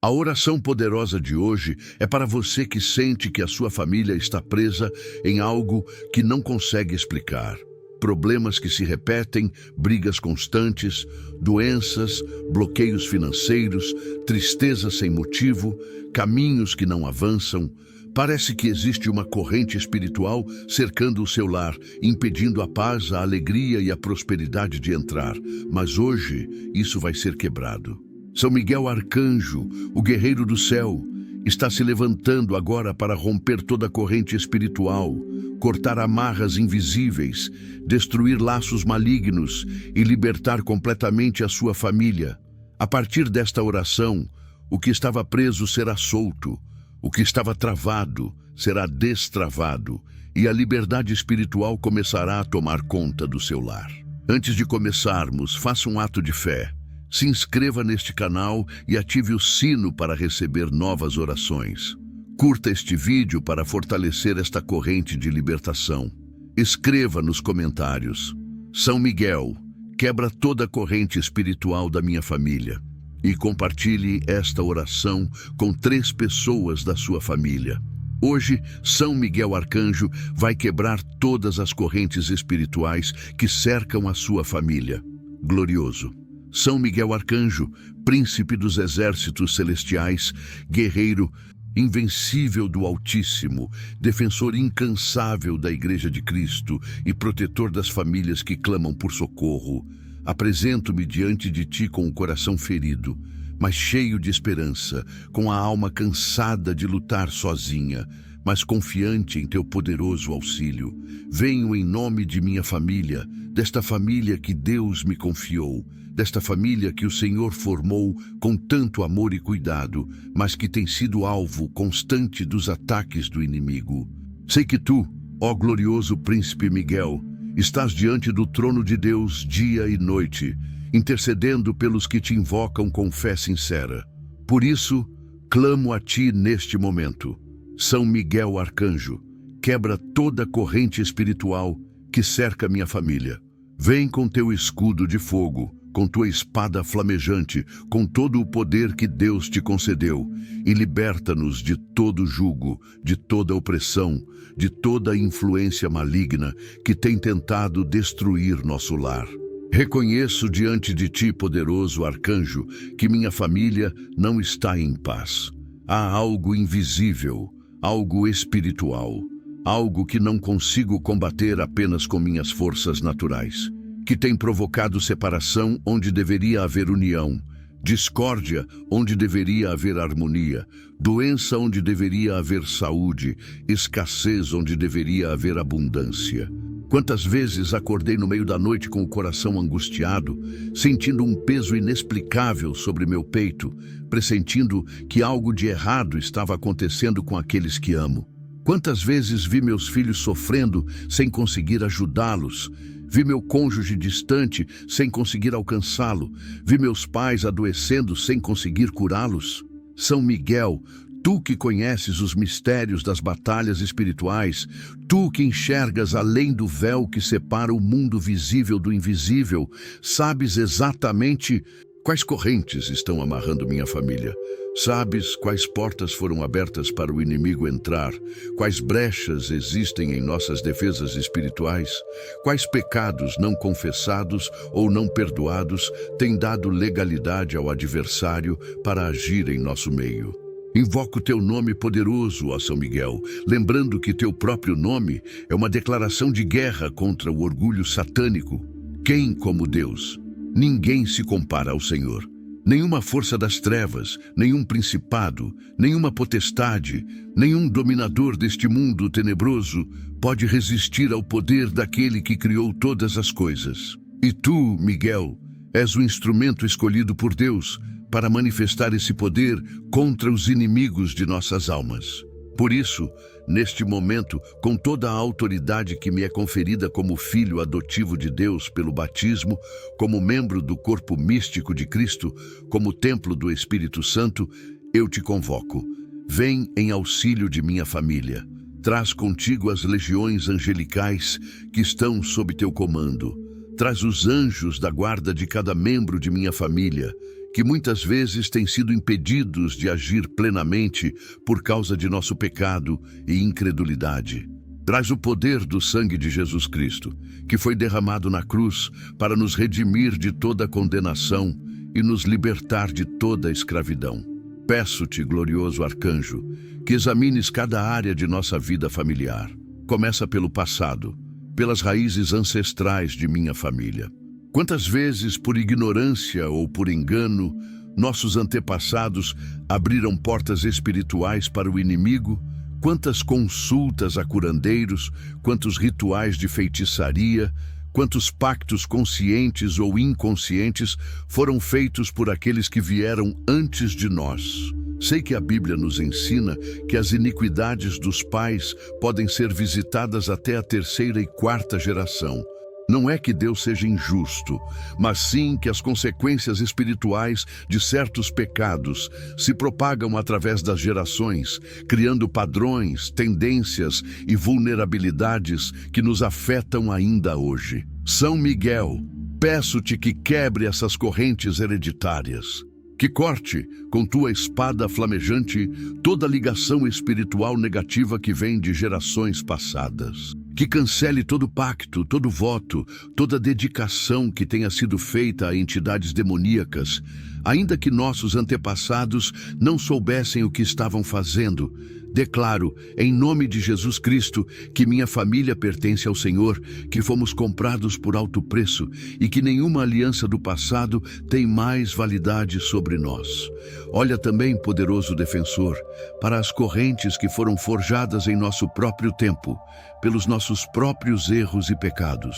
A oração poderosa de hoje é para você que sente que a sua família está presa em algo que não consegue explicar. Problemas que se repetem, brigas constantes, doenças, bloqueios financeiros, tristeza sem motivo, caminhos que não avançam. Parece que existe uma corrente espiritual cercando o seu lar, impedindo a paz, a alegria e a prosperidade de entrar. Mas hoje isso vai ser quebrado. São Miguel Arcanjo, o guerreiro do céu, está se levantando agora para romper toda a corrente espiritual, cortar amarras invisíveis, destruir laços malignos e libertar completamente a sua família. A partir desta oração, o que estava preso será solto, o que estava travado será destravado e a liberdade espiritual começará a tomar conta do seu lar. Antes de começarmos, faça um ato de fé. Se inscreva neste canal e ative o sino para receber novas orações. Curta este vídeo para fortalecer esta corrente de libertação. Escreva nos comentários: São Miguel, quebra toda a corrente espiritual da minha família. E compartilhe esta oração com 3 pessoas da sua família. Hoje, São Miguel Arcanjo vai quebrar todas as correntes espirituais que cercam a sua família. Glorioso. São Miguel Arcanjo, príncipe dos exércitos celestiais, guerreiro invencível do Altíssimo, defensor incansável da Igreja de Cristo e protetor das famílias que clamam por socorro, apresento-me diante de ti com o coração ferido, mas cheio de esperança, com a alma cansada de lutar sozinha, mas confiante em teu poderoso auxílio. Venho em nome de minha família, desta família que Deus me confiou, desta família que o Senhor formou com tanto amor e cuidado, mas que tem sido alvo constante dos ataques do inimigo. Sei que tu, ó glorioso príncipe Miguel, estás diante do trono de Deus dia e noite, intercedendo pelos que te invocam com fé sincera. Por isso, clamo a ti neste momento. São Miguel Arcanjo, quebra toda a corrente espiritual que cerca minha família. Vem com teu escudo de fogo, com tua espada flamejante, com todo o poder que Deus te concedeu, e liberta-nos de todo jugo, de toda opressão, de toda influência maligna que tem tentado destruir nosso lar. Reconheço diante de ti, poderoso arcanjo, que minha família não está em paz. Há algo invisível, algo espiritual, algo que não consigo combater apenas com minhas forças naturais, que tem provocado separação onde deveria haver união, discórdia onde deveria haver harmonia, doença onde deveria haver saúde, escassez onde deveria haver abundância. Quantas vezes acordei no meio da noite com o coração angustiado, sentindo um peso inexplicável sobre meu peito, pressentindo que algo de errado estava acontecendo com aqueles que amo. Quantas vezes vi meus filhos sofrendo sem conseguir ajudá-los, vi meu cônjuge distante sem conseguir alcançá-lo, vi meus pais adoecendo sem conseguir curá-los. São Miguel, tu que conheces os mistérios das batalhas espirituais, tu que enxergas além do véu que separa o mundo visível do invisível, sabes exatamente quais correntes estão amarrando minha família. Sabes quais portas foram abertas para o inimigo entrar, quais brechas existem em nossas defesas espirituais, quais pecados não confessados ou não perdoados têm dado legalidade ao adversário para agir em nosso meio. Invoco teu nome poderoso, ó São Miguel, lembrando que teu próprio nome é uma declaração de guerra contra o orgulho satânico. Quem como Deus? Ninguém se compara ao Senhor. Nenhuma força das trevas, nenhum principado, nenhuma potestade, nenhum dominador deste mundo tenebroso pode resistir ao poder daquele que criou todas as coisas. E tu, Miguel, és o instrumento escolhido por Deus para manifestar esse poder contra os inimigos de nossas almas. Por isso, neste momento, com toda a autoridade que me é conferida como filho adotivo de Deus pelo batismo, como membro do corpo místico de Cristo, como templo do Espírito Santo, eu te convoco. Vem em auxílio de minha família. Traz contigo as legiões angelicais que estão sob teu comando. Traz os anjos da guarda de cada membro de minha família que muitas vezes têm sido impedidos de agir plenamente por causa de nosso pecado e incredulidade. Traz o poder do sangue de Jesus Cristo, que foi derramado na cruz para nos redimir de toda condenação e nos libertar de toda escravidão. Peço-te, glorioso arcanjo, que examines cada área de nossa vida familiar. Começa pelo passado, pelas raízes ancestrais de minha família. Quantas vezes, por ignorância ou por engano, nossos antepassados abriram portas espirituais para o inimigo? Quantas consultas a curandeiros, quantos rituais de feitiçaria, quantos pactos conscientes ou inconscientes foram feitos por aqueles que vieram antes de nós? Sei que a Bíblia nos ensina que as iniquidades dos pais podem ser visitadas até a terceira e quarta geração. Não é que Deus seja injusto, mas sim que as consequências espirituais de certos pecados se propagam através das gerações, criando padrões, tendências e vulnerabilidades que nos afetam ainda hoje. São Miguel, peço-te que quebre essas correntes hereditárias. Que corte, com tua espada flamejante, toda ligação espiritual negativa que vem de gerações passadas. Que cancele todo pacto, todo voto, toda dedicação que tenha sido feita a entidades demoníacas, ainda que nossos antepassados não soubessem o que estavam fazendo. Declaro, em nome de Jesus Cristo, que minha família pertence ao Senhor, que fomos comprados por alto preço e que nenhuma aliança do passado tem mais validade sobre nós. Olha também, poderoso defensor, para as correntes que foram forjadas em nosso próprio tempo, pelos nossos próprios erros e pecados.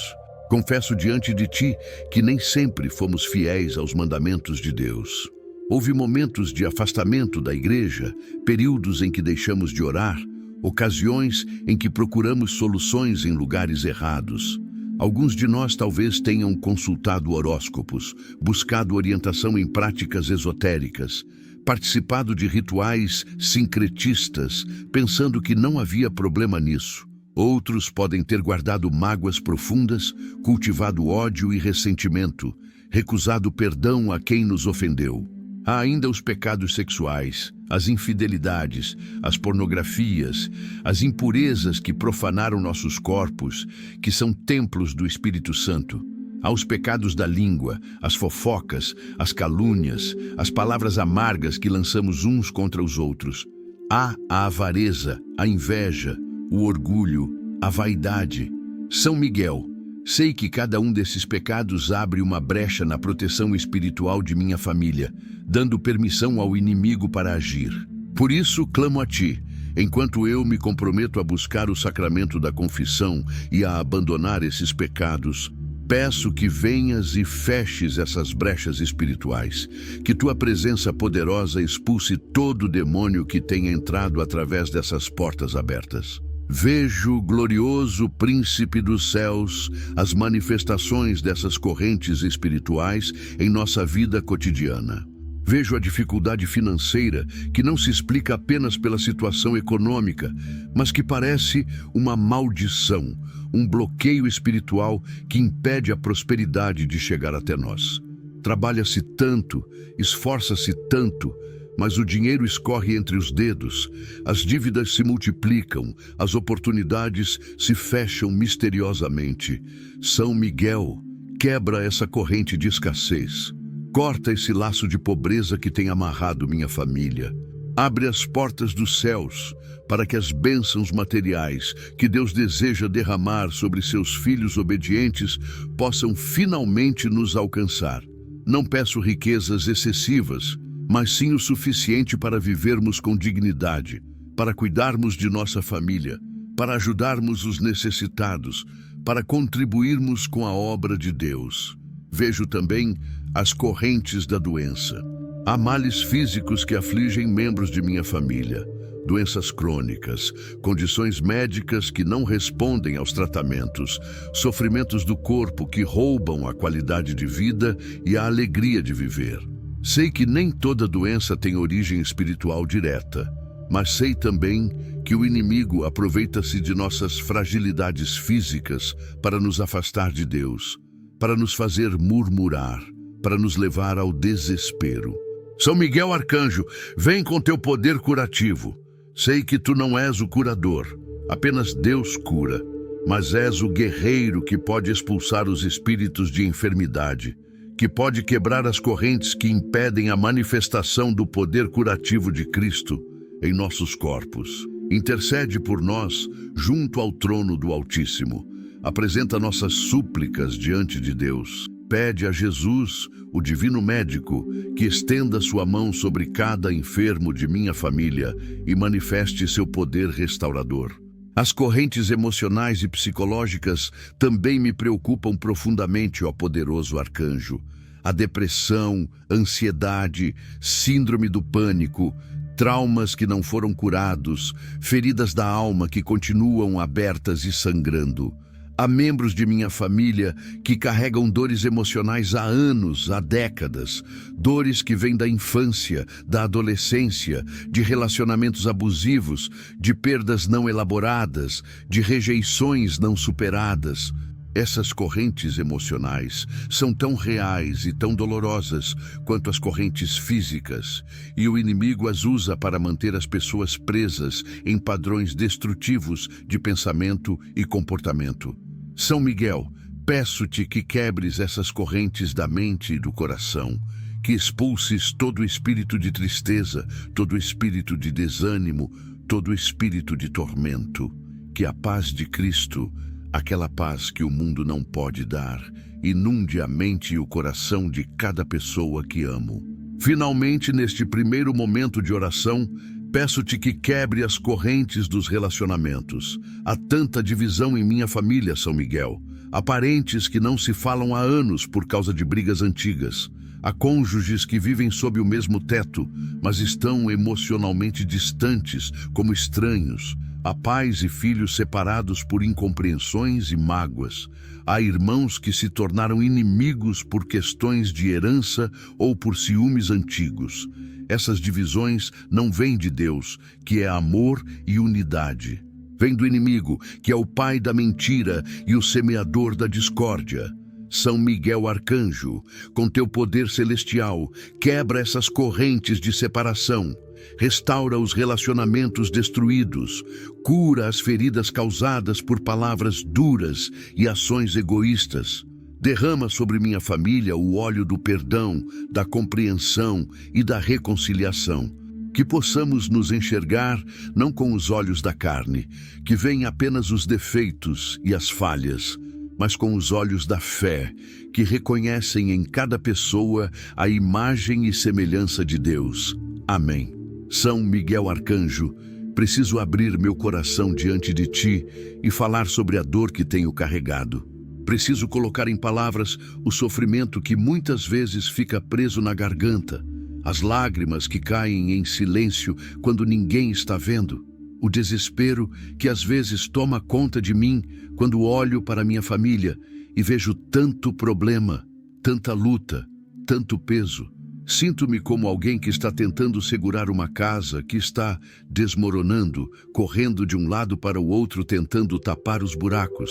Confesso diante de ti que nem sempre fomos fiéis aos mandamentos de Deus. Houve momentos de afastamento da igreja, períodos em que deixamos de orar, ocasiões em que procuramos soluções em lugares errados. Alguns de nós talvez tenham consultado horóscopos, buscado orientação em práticas esotéricas, participado de rituais sincretistas, pensando que não havia problema nisso. Outros podem ter guardado mágoas profundas, cultivado ódio e ressentimento, recusado perdão a quem nos ofendeu. Há ainda os pecados sexuais, as infidelidades, as pornografias, as impurezas que profanaram nossos corpos, que são templos do Espírito Santo. Há os pecados da língua, as fofocas, as calúnias, as palavras amargas que lançamos uns contra os outros. Há a avareza, a inveja, o orgulho, a vaidade. São Miguel, sei que cada um desses pecados abre uma brecha na proteção espiritual de minha família, dando permissão ao inimigo para agir. Por isso, clamo a ti, enquanto eu me comprometo a buscar o sacramento da confissão e a abandonar esses pecados, peço que venhas e feches essas brechas espirituais, que tua presença poderosa expulse todo demônio que tenha entrado através dessas portas abertas. Vejo, glorioso príncipe dos céus, as manifestações dessas correntes espirituais em nossa vida cotidiana. Vejo a dificuldade financeira que não se explica apenas pela situação econômica, mas que parece uma maldição, um bloqueio espiritual que impede a prosperidade de chegar até nós. Trabalha-se tanto, esforça-se tanto, mas o dinheiro escorre entre os dedos, as dívidas se multiplicam, as oportunidades se fecham misteriosamente. São Miguel, quebra essa corrente de escassez. Corta esse laço de pobreza que tem amarrado minha família. Abre as portas dos céus para que as bênçãos materiais que Deus deseja derramar sobre seus filhos obedientes possam finalmente nos alcançar. Não peço riquezas excessivas, mas sim o suficiente para vivermos com dignidade, para cuidarmos de nossa família, para ajudarmos os necessitados, para contribuirmos com a obra de Deus. Vejo também as correntes da doença. Há males físicos que afligem membros de minha família, doenças crônicas, condições médicas que não respondem aos tratamentos, sofrimentos do corpo que roubam a qualidade de vida e a alegria de viver. Sei que nem toda doença tem origem espiritual direta, mas sei também que o inimigo aproveita-se de nossas fragilidades físicas para nos afastar de Deus, para nos fazer murmurar, para nos levar ao desespero. São Miguel Arcanjo, vem com teu poder curativo. Sei que tu não és o curador, apenas Deus cura, mas és o guerreiro que pode expulsar os espíritos de enfermidade, que pode quebrar as correntes que impedem a manifestação do poder curativo de Cristo em nossos corpos. Intercede por nós junto ao trono do Altíssimo. Apresenta nossas súplicas diante de Deus. Pede a Jesus, o divino médico, que estenda sua mão sobre cada enfermo de minha família e manifeste seu poder restaurador. As correntes emocionais e psicológicas também me preocupam profundamente, ó poderoso arcanjo. A depressão, ansiedade, síndrome do pânico, traumas que não foram curados, feridas da alma que continuam abertas e sangrando. Há membros de minha família que carregam dores emocionais há anos, há décadas, dores que vêm da infância, da adolescência, de relacionamentos abusivos, de perdas não elaboradas, de rejeições não superadas. Essas correntes emocionais são tão reais e tão dolorosas quanto as correntes físicas, e o inimigo as usa para manter as pessoas presas em padrões destrutivos de pensamento e comportamento. São Miguel, peço-te que quebres essas correntes da mente e do coração, que expulses todo espírito de tristeza, todo espírito de desânimo, todo espírito de tormento, que a paz de Cristo, aquela paz que o mundo não pode dar, inunde a mente e o coração de cada pessoa que amo. Finalmente, neste primeiro momento de oração, peço-te que quebre as correntes dos relacionamentos. Há tanta divisão em minha família, São Miguel. Há parentes que não se falam há anos por causa de brigas antigas. Há cônjuges que vivem sob o mesmo teto, mas estão emocionalmente distantes, como estranhos. Há pais e filhos separados por incompreensões e mágoas. Há irmãos que se tornaram inimigos por questões de herança ou por ciúmes antigos. Essas divisões não vêm de Deus, que é amor e unidade. Vem do inimigo, que é o pai da mentira e o semeador da discórdia. São Miguel Arcanjo, com teu poder celestial, quebra essas correntes de separação. Restaura os relacionamentos destruídos, cura as feridas causadas por palavras duras e ações egoístas. Derrama sobre minha família o óleo do perdão, da compreensão e da reconciliação. Que possamos nos enxergar não com os olhos da carne, que veem apenas os defeitos e as falhas, mas com os olhos da fé, que reconhecem em cada pessoa a imagem e semelhança de Deus. Amém. São Miguel Arcanjo, preciso abrir meu coração diante de ti e falar sobre a dor que tenho carregado. Preciso colocar em palavras o sofrimento que muitas vezes fica preso na garganta, as lágrimas que caem em silêncio quando ninguém está vendo, o desespero que às vezes toma conta de mim quando olho para minha família e vejo tanto problema, tanta luta, tanto peso. Sinto-me como alguém que está tentando segurar uma casa que está desmoronando, correndo de um lado para o outro tentando tapar os buracos.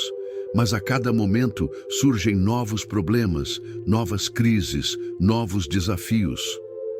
Mas a cada momento surgem novos problemas, novas crises, novos desafios.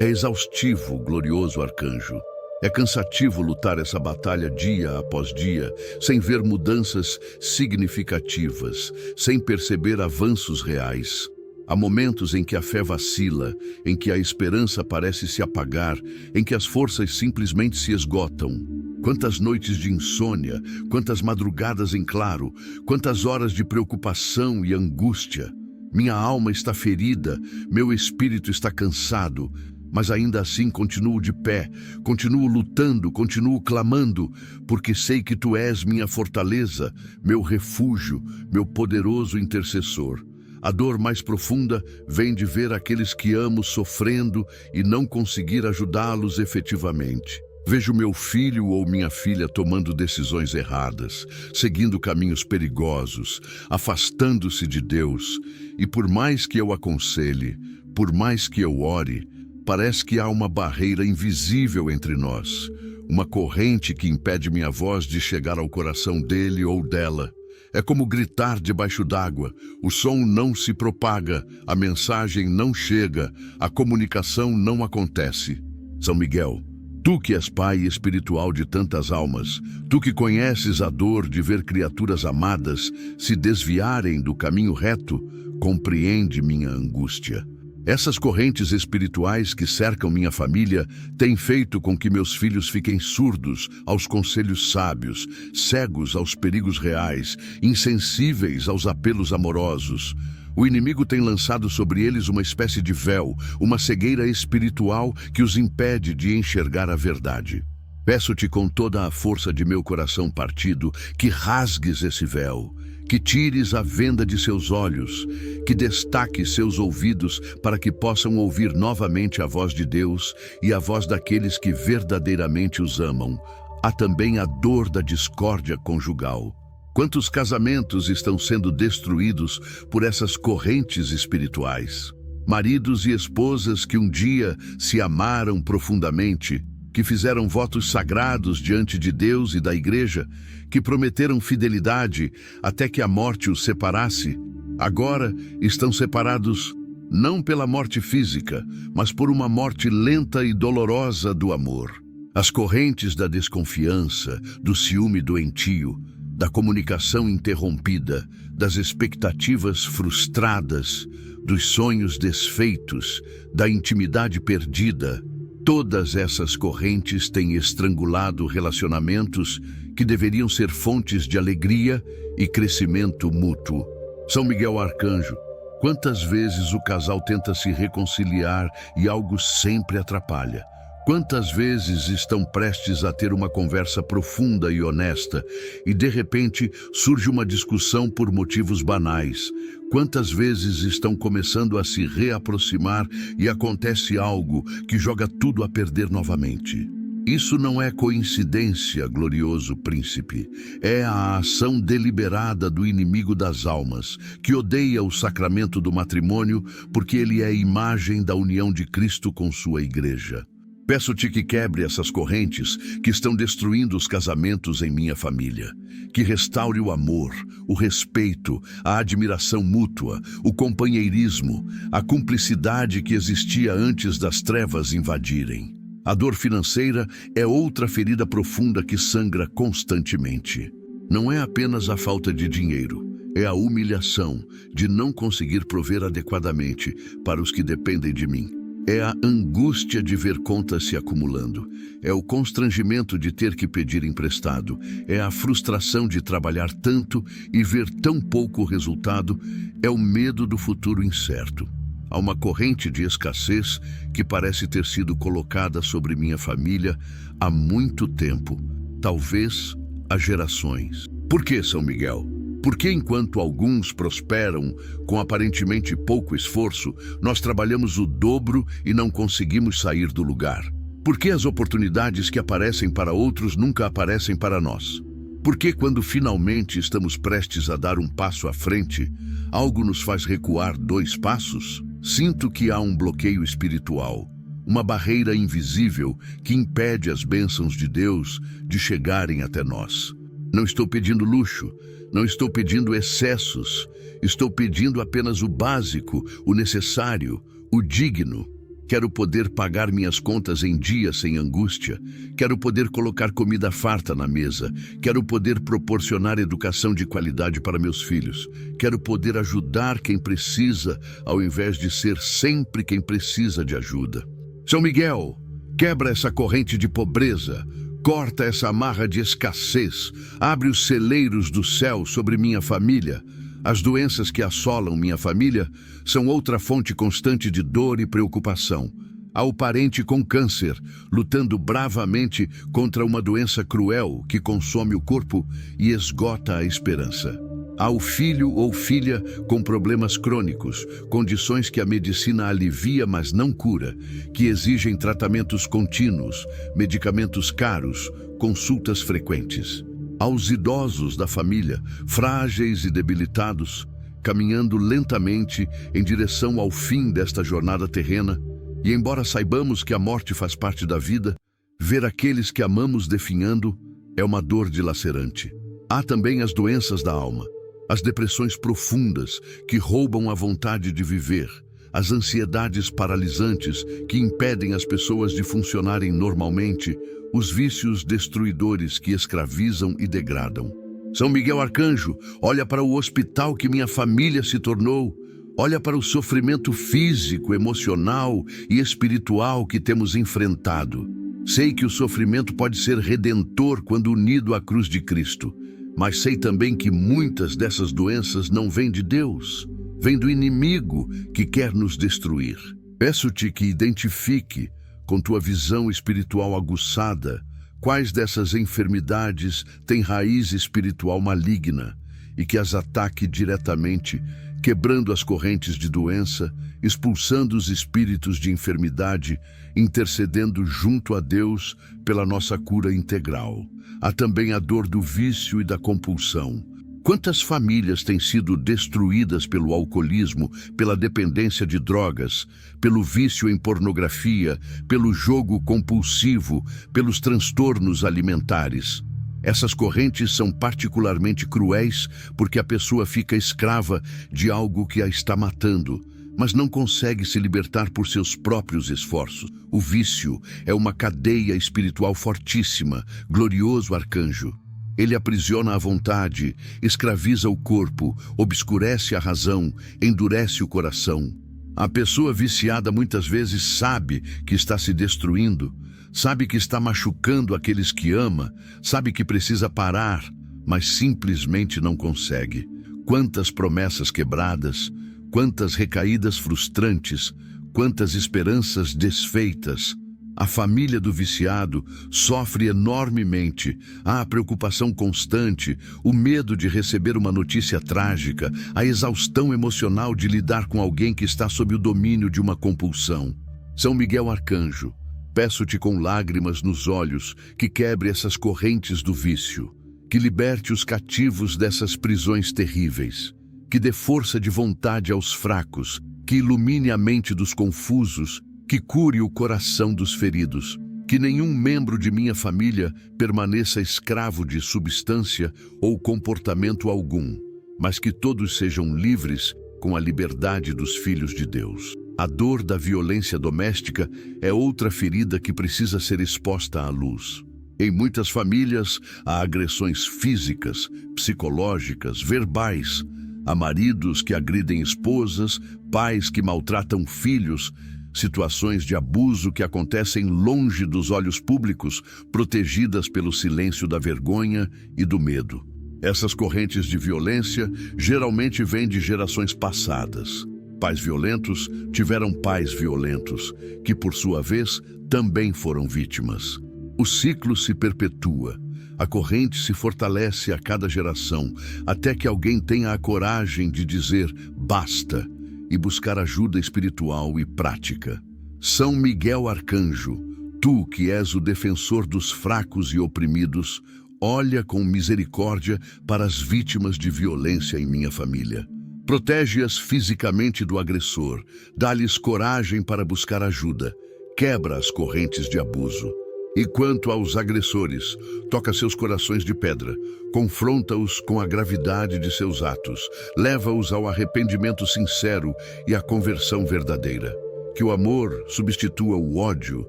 É exaustivo, glorioso arcanjo. É cansativo lutar essa batalha dia após dia, sem ver mudanças significativas, sem perceber avanços reais. Há momentos em que a fé vacila, em que a esperança parece se apagar, em que as forças simplesmente se esgotam. Quantas noites de insônia, quantas madrugadas em claro, quantas horas de preocupação e angústia. Minha alma está ferida, meu espírito está cansado, mas ainda assim continuo de pé, continuo lutando, continuo clamando, porque sei que tu és minha fortaleza, meu refúgio, meu poderoso intercessor. A dor mais profunda vem de ver aqueles que amo sofrendo e não conseguir ajudá-los efetivamente. Vejo meu filho ou minha filha tomando decisões erradas, seguindo caminhos perigosos, afastando-se de Deus. E por mais que eu aconselhe, por mais que eu ore, parece que há uma barreira invisível entre nós, uma corrente que impede minha voz de chegar ao coração dele ou dela. É como gritar debaixo d'água. O som não se propaga, a mensagem não chega, a comunicação não acontece. São Miguel, tu que és pai espiritual de tantas almas, tu que conheces a dor de ver criaturas amadas se desviarem do caminho reto, compreende minha angústia. Essas correntes espirituais que cercam minha família têm feito com que meus filhos fiquem surdos aos conselhos sábios, cegos aos perigos reais, insensíveis aos apelos amorosos. O inimigo tem lançado sobre eles uma espécie de véu, uma cegueira espiritual que os impede de enxergar a verdade. Peço-te com toda a força de meu coração partido que rasgues esse véu, que tires a venda de seus olhos, que destaques seus ouvidos para que possam ouvir novamente a voz de Deus e a voz daqueles que verdadeiramente os amam. Há também a dor da discórdia conjugal. Quantos casamentos estão sendo destruídos por essas correntes espirituais? Maridos e esposas que um dia se amaram profundamente, que fizeram votos sagrados diante de Deus e da Igreja, que prometeram fidelidade até que a morte os separasse, agora estão separados não pela morte física, mas por uma morte lenta e dolorosa do amor. As correntes da desconfiança, do ciúme doentio, da comunicação interrompida, das expectativas frustradas, dos sonhos desfeitos, da intimidade perdida, todas essas correntes têm estrangulado relacionamentos que deveriam ser fontes de alegria e crescimento mútuo. São Miguel Arcanjo, quantas vezes o casal tenta se reconciliar e algo sempre atrapalha? Quantas vezes estão prestes a ter uma conversa profunda e honesta e, de repente, surge uma discussão por motivos banais? Quantas vezes estão começando a se reaproximar e acontece algo que joga tudo a perder novamente? Isso não é coincidência, glorioso príncipe. É a ação deliberada do inimigo das almas, que odeia o sacramento do matrimônio porque ele é a imagem da união de Cristo com sua igreja. Peço-te que quebre essas correntes que estão destruindo os casamentos em minha família. Que restaure o amor, o respeito, a admiração mútua, o companheirismo, a cumplicidade que existia antes das trevas invadirem. A dor financeira é outra ferida profunda que sangra constantemente. Não é apenas a falta de dinheiro, é a humilhação de não conseguir prover adequadamente para os que dependem de mim. É a angústia de ver contas se acumulando. É o constrangimento de ter que pedir emprestado. É a frustração de trabalhar tanto e ver tão pouco resultado. É o medo do futuro incerto. Há uma corrente de escassez que parece ter sido colocada sobre minha família há muito tempo, talvez há gerações. Por que, São Miguel? Porque enquanto alguns prosperam com aparentemente pouco esforço, nós trabalhamos o dobro e não conseguimos sair do lugar? Por que as oportunidades que aparecem para outros nunca aparecem para nós? Por que quando finalmente estamos prestes a dar um passo à frente, algo nos faz recuar 2 passos? Sinto que há um bloqueio espiritual, uma barreira invisível que impede as bênçãos de Deus de chegarem até nós. Não estou pedindo luxo, não estou pedindo excessos, estou pedindo apenas o básico, o necessário, o digno. Quero poder pagar minhas contas em dia sem angústia. Quero poder colocar comida farta na mesa. Quero poder proporcionar educação de qualidade para meus filhos. Quero poder ajudar quem precisa, ao invés de ser sempre quem precisa de ajuda. São Miguel, quebra essa corrente de pobreza. Corta essa amarra de escassez, abre os celeiros do céu sobre minha família. As doenças que assolam minha família são outra fonte constante de dor e preocupação. Há o parente com câncer, lutando bravamente contra uma doença cruel que consome o corpo e esgota a esperança. Há o filho ou filha com problemas crônicos, condições que a medicina alivia, mas não cura, que exigem tratamentos contínuos, medicamentos caros, consultas frequentes. Há os idosos da família, frágeis e debilitados, caminhando lentamente em direção ao fim desta jornada terrena, e embora saibamos que a morte faz parte da vida, ver aqueles que amamos definhando é uma dor dilacerante. Há também as doenças da alma, as depressões profundas que roubam a vontade de viver, as ansiedades paralisantes que impedem as pessoas de funcionarem normalmente, os vícios destruidores que escravizam e degradam. São Miguel Arcanjo, olha para o hospital que minha família se tornou, olha para o sofrimento físico, emocional e espiritual que temos enfrentado. Sei que o sofrimento pode ser redentor quando unido à cruz de Cristo, mas sei também que muitas dessas doenças não vêm de Deus, vêm do inimigo que quer nos destruir. Peço-te que identifique, com tua visão espiritual aguçada, quais dessas enfermidades têm raiz espiritual maligna e que as ataque diretamente, quebrando as correntes de doença, expulsando os espíritos de enfermidade, intercedendo junto a Deus pela nossa cura integral. Há também a dor do vício e da compulsão. Quantas famílias têm sido destruídas pelo alcoolismo, pela dependência de drogas, pelo vício em pornografia, pelo jogo compulsivo, pelos transtornos alimentares? Essas correntes são particularmente cruéis porque a pessoa fica escrava de algo que a está matando, mas não consegue se libertar por seus próprios esforços. O vício é uma cadeia espiritual fortíssima, glorioso arcanjo. Ele aprisiona a vontade, escraviza o corpo, obscurece a razão, endurece o coração. A pessoa viciada muitas vezes sabe que está se destruindo, sabe que está machucando aqueles que ama, sabe que precisa parar, mas simplesmente não consegue. Quantas promessas quebradas, quantas recaídas frustrantes, quantas esperanças desfeitas. A família do viciado sofre enormemente. Há a preocupação constante, o medo de receber uma notícia trágica, a exaustão emocional de lidar com alguém que está sob o domínio de uma compulsão. São Miguel Arcanjo, peço-te com lágrimas nos olhos que quebre essas correntes do vício, que liberte os cativos dessas prisões terríveis, que dê força de vontade aos fracos, que ilumine a mente dos confusos, que cure o coração dos feridos, que nenhum membro de minha família permaneça escravo de substância ou comportamento algum, mas que todos sejam livres com a liberdade dos filhos de Deus. A dor da violência doméstica é outra ferida que precisa ser exposta à luz. Em muitas famílias, há agressões físicas, psicológicas, verbais. Há maridos que agridem esposas, pais que maltratam filhos, situações de abuso que acontecem longe dos olhos públicos, protegidas pelo silêncio da vergonha e do medo. Essas correntes de violência geralmente vêm de gerações passadas. Pais violentos tiveram pais violentos, que por sua vez também foram vítimas. O ciclo se perpetua. A corrente se fortalece a cada geração, até que alguém tenha a coragem de dizer basta e buscar ajuda espiritual e prática. São Miguel Arcanjo, tu que és o defensor dos fracos e oprimidos, olha com misericórdia para as vítimas de violência em minha família. Protege-as fisicamente do agressor, dá-lhes coragem para buscar ajuda, quebra as correntes de abuso. E quanto aos agressores, toca seus corações de pedra, confronta-os com a gravidade de seus atos, leva-os ao arrependimento sincero e à conversão verdadeira. Que o amor substitua o ódio,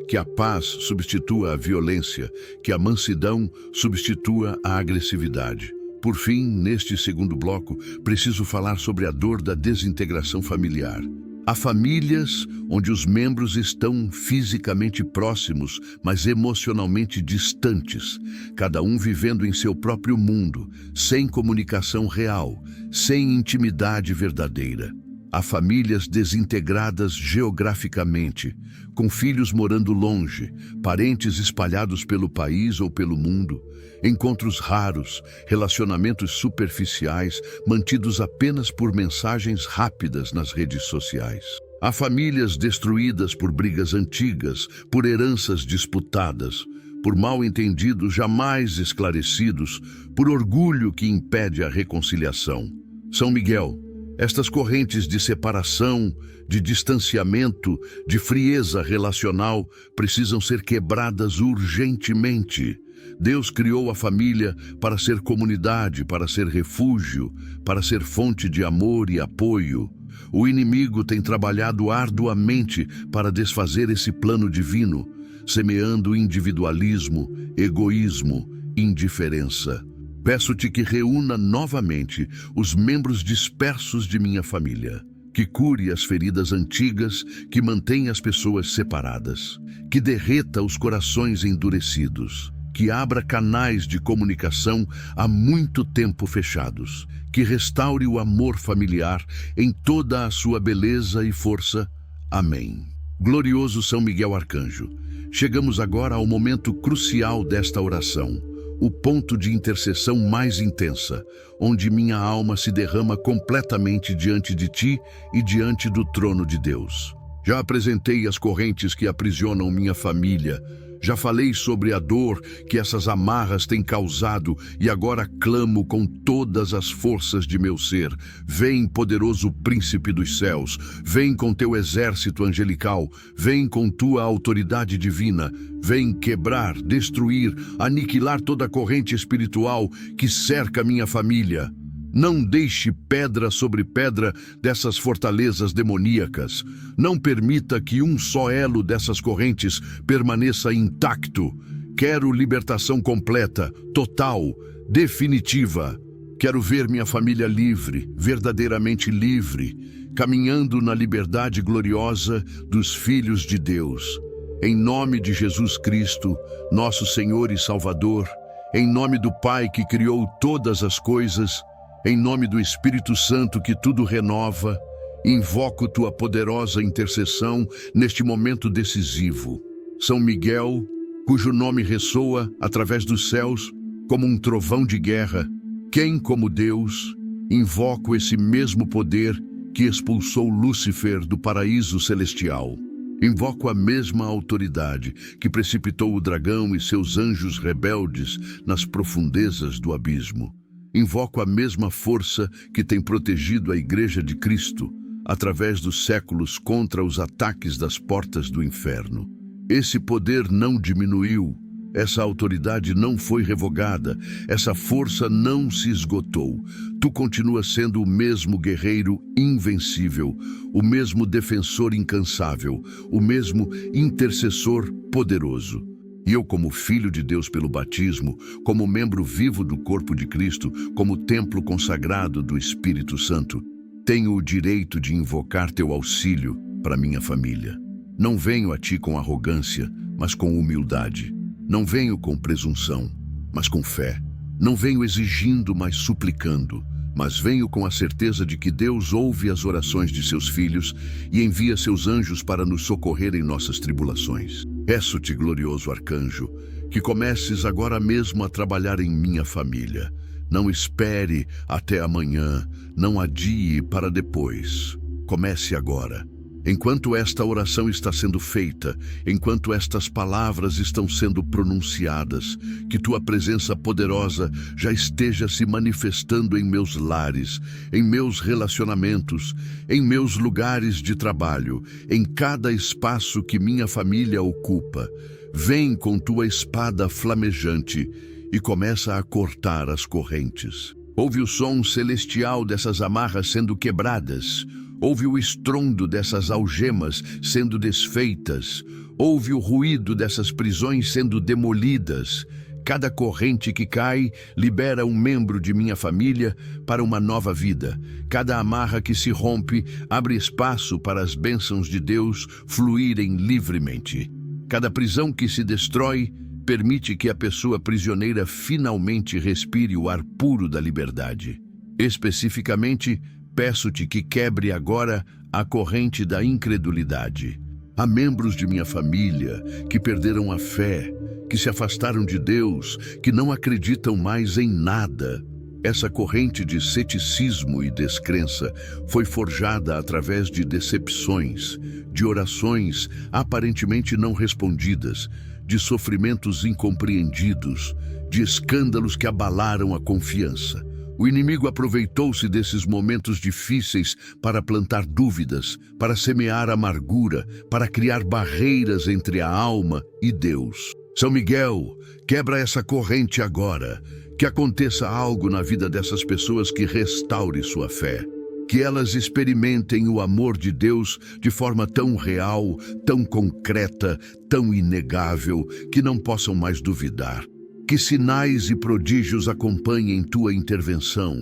que a paz substitua a violência, que a mansidão substitua a agressividade. Por fim, neste segundo bloco, preciso falar sobre a dor da desintegração familiar. Há famílias onde os membros estão fisicamente próximos, mas emocionalmente distantes, cada um vivendo em seu próprio mundo, sem comunicação real, sem intimidade verdadeira. Há famílias desintegradas geograficamente, com filhos morando longe, parentes espalhados pelo país ou pelo mundo, encontros raros, relacionamentos superficiais, mantidos apenas por mensagens rápidas nas redes sociais. Há famílias destruídas por brigas antigas, por heranças disputadas, por mal-entendidos jamais esclarecidos, por orgulho que impede a reconciliação. São Miguel, Estas correntes de separação, de distanciamento, de frieza relacional precisam ser quebradas urgentemente. Deus criou a família para ser comunidade, para ser refúgio, para ser fonte de amor e apoio. O inimigo tem trabalhado arduamente para desfazer esse plano divino, semeando individualismo, egoísmo, indiferença. Peço-te que reúna novamente os membros dispersos de minha família, que cure as feridas antigas, que mantenha as pessoas separadas, que derreta os corações endurecidos, que abra canais de comunicação há muito tempo fechados, que restaure o amor familiar em toda a sua beleza e força. Amém. Glorioso São Miguel Arcanjo, chegamos agora ao momento crucial desta oração, o ponto de intercessão mais intensa, onde minha alma se derrama completamente diante de ti e diante do trono de Deus. Já apresentei as correntes que aprisionam minha família, já falei sobre a dor que essas amarras têm causado e agora clamo com todas as forças de meu ser. Vem, poderoso príncipe dos céus, vem com teu exército angelical, vem com tua autoridade divina, vem quebrar, destruir, aniquilar toda a corrente espiritual que cerca minha família. Não deixe pedra sobre pedra dessas fortalezas demoníacas. Não permita que um só elo dessas correntes permaneça intacto. Quero libertação completa, total, definitiva. Quero ver minha família livre, verdadeiramente livre, caminhando na liberdade gloriosa dos filhos de Deus. Em nome de Jesus Cristo, nosso Senhor e Salvador, em nome do Pai que criou todas as coisas, em nome do Espírito Santo que tudo renova, invoco tua poderosa intercessão neste momento decisivo. São Miguel, cujo nome ressoa através dos céus como um trovão de guerra, quem como Deus, invoco esse mesmo poder que expulsou Lúcifer do paraíso celestial. Invoco a mesma autoridade que precipitou o dragão e seus anjos rebeldes nas profundezas do abismo. Invoco a mesma força que tem protegido a Igreja de Cristo através dos séculos contra os ataques das portas do inferno. Esse poder não diminuiu, essa autoridade não foi revogada, essa força não se esgotou. Tu continuas sendo o mesmo guerreiro invencível, o mesmo defensor incansável, o mesmo intercessor poderoso. E eu, como filho de Deus pelo batismo, como membro vivo do corpo de Cristo, como templo consagrado do Espírito Santo, tenho o direito de invocar teu auxílio para minha família. Não venho a ti com arrogância, mas com humildade. Não venho com presunção, mas com fé. Não venho exigindo, mas suplicando, mas venho com a certeza de que Deus ouve as orações de seus filhos e envia seus anjos para nos socorrer em nossas tribulações. Peço-te, glorioso arcanjo, que comeces agora mesmo a trabalhar em minha família. Não espere até amanhã, não adie para depois. Comece agora. Enquanto esta oração está sendo feita, enquanto estas palavras estão sendo pronunciadas, que tua presença poderosa já esteja se manifestando em meus lares, em meus relacionamentos, em meus lugares de trabalho, em cada espaço que minha família ocupa. Vem com tua espada flamejante e começa a cortar as correntes. Ouve o som celestial dessas amarras sendo quebradas. Ouve o estrondo dessas algemas sendo desfeitas. Ouve o ruído dessas prisões sendo demolidas. Cada corrente que cai libera um membro de minha família para uma nova vida. Cada amarra que se rompe abre espaço para as bênçãos de Deus fluírem livremente. Cada prisão que se destrói permite que a pessoa prisioneira finalmente respire o ar puro da liberdade. Especificamente, peço-te que quebre agora a corrente da incredulidade. Há membros de minha família que perderam a fé, que se afastaram de Deus, que não acreditam mais em nada. Essa corrente de ceticismo e descrença foi forjada através de decepções, de orações aparentemente não respondidas, de sofrimentos incompreendidos, de escândalos que abalaram a confiança. O inimigo aproveitou-se desses momentos difíceis para plantar dúvidas, para semear amargura, para criar barreiras entre a alma e Deus. São Miguel, quebra essa corrente agora. Que aconteça algo na vida dessas pessoas que restaure sua fé. Que elas experimentem o amor de Deus de forma tão real, tão concreta, tão inegável, que não possam mais duvidar. Que sinais e prodígios acompanhem tua intervenção,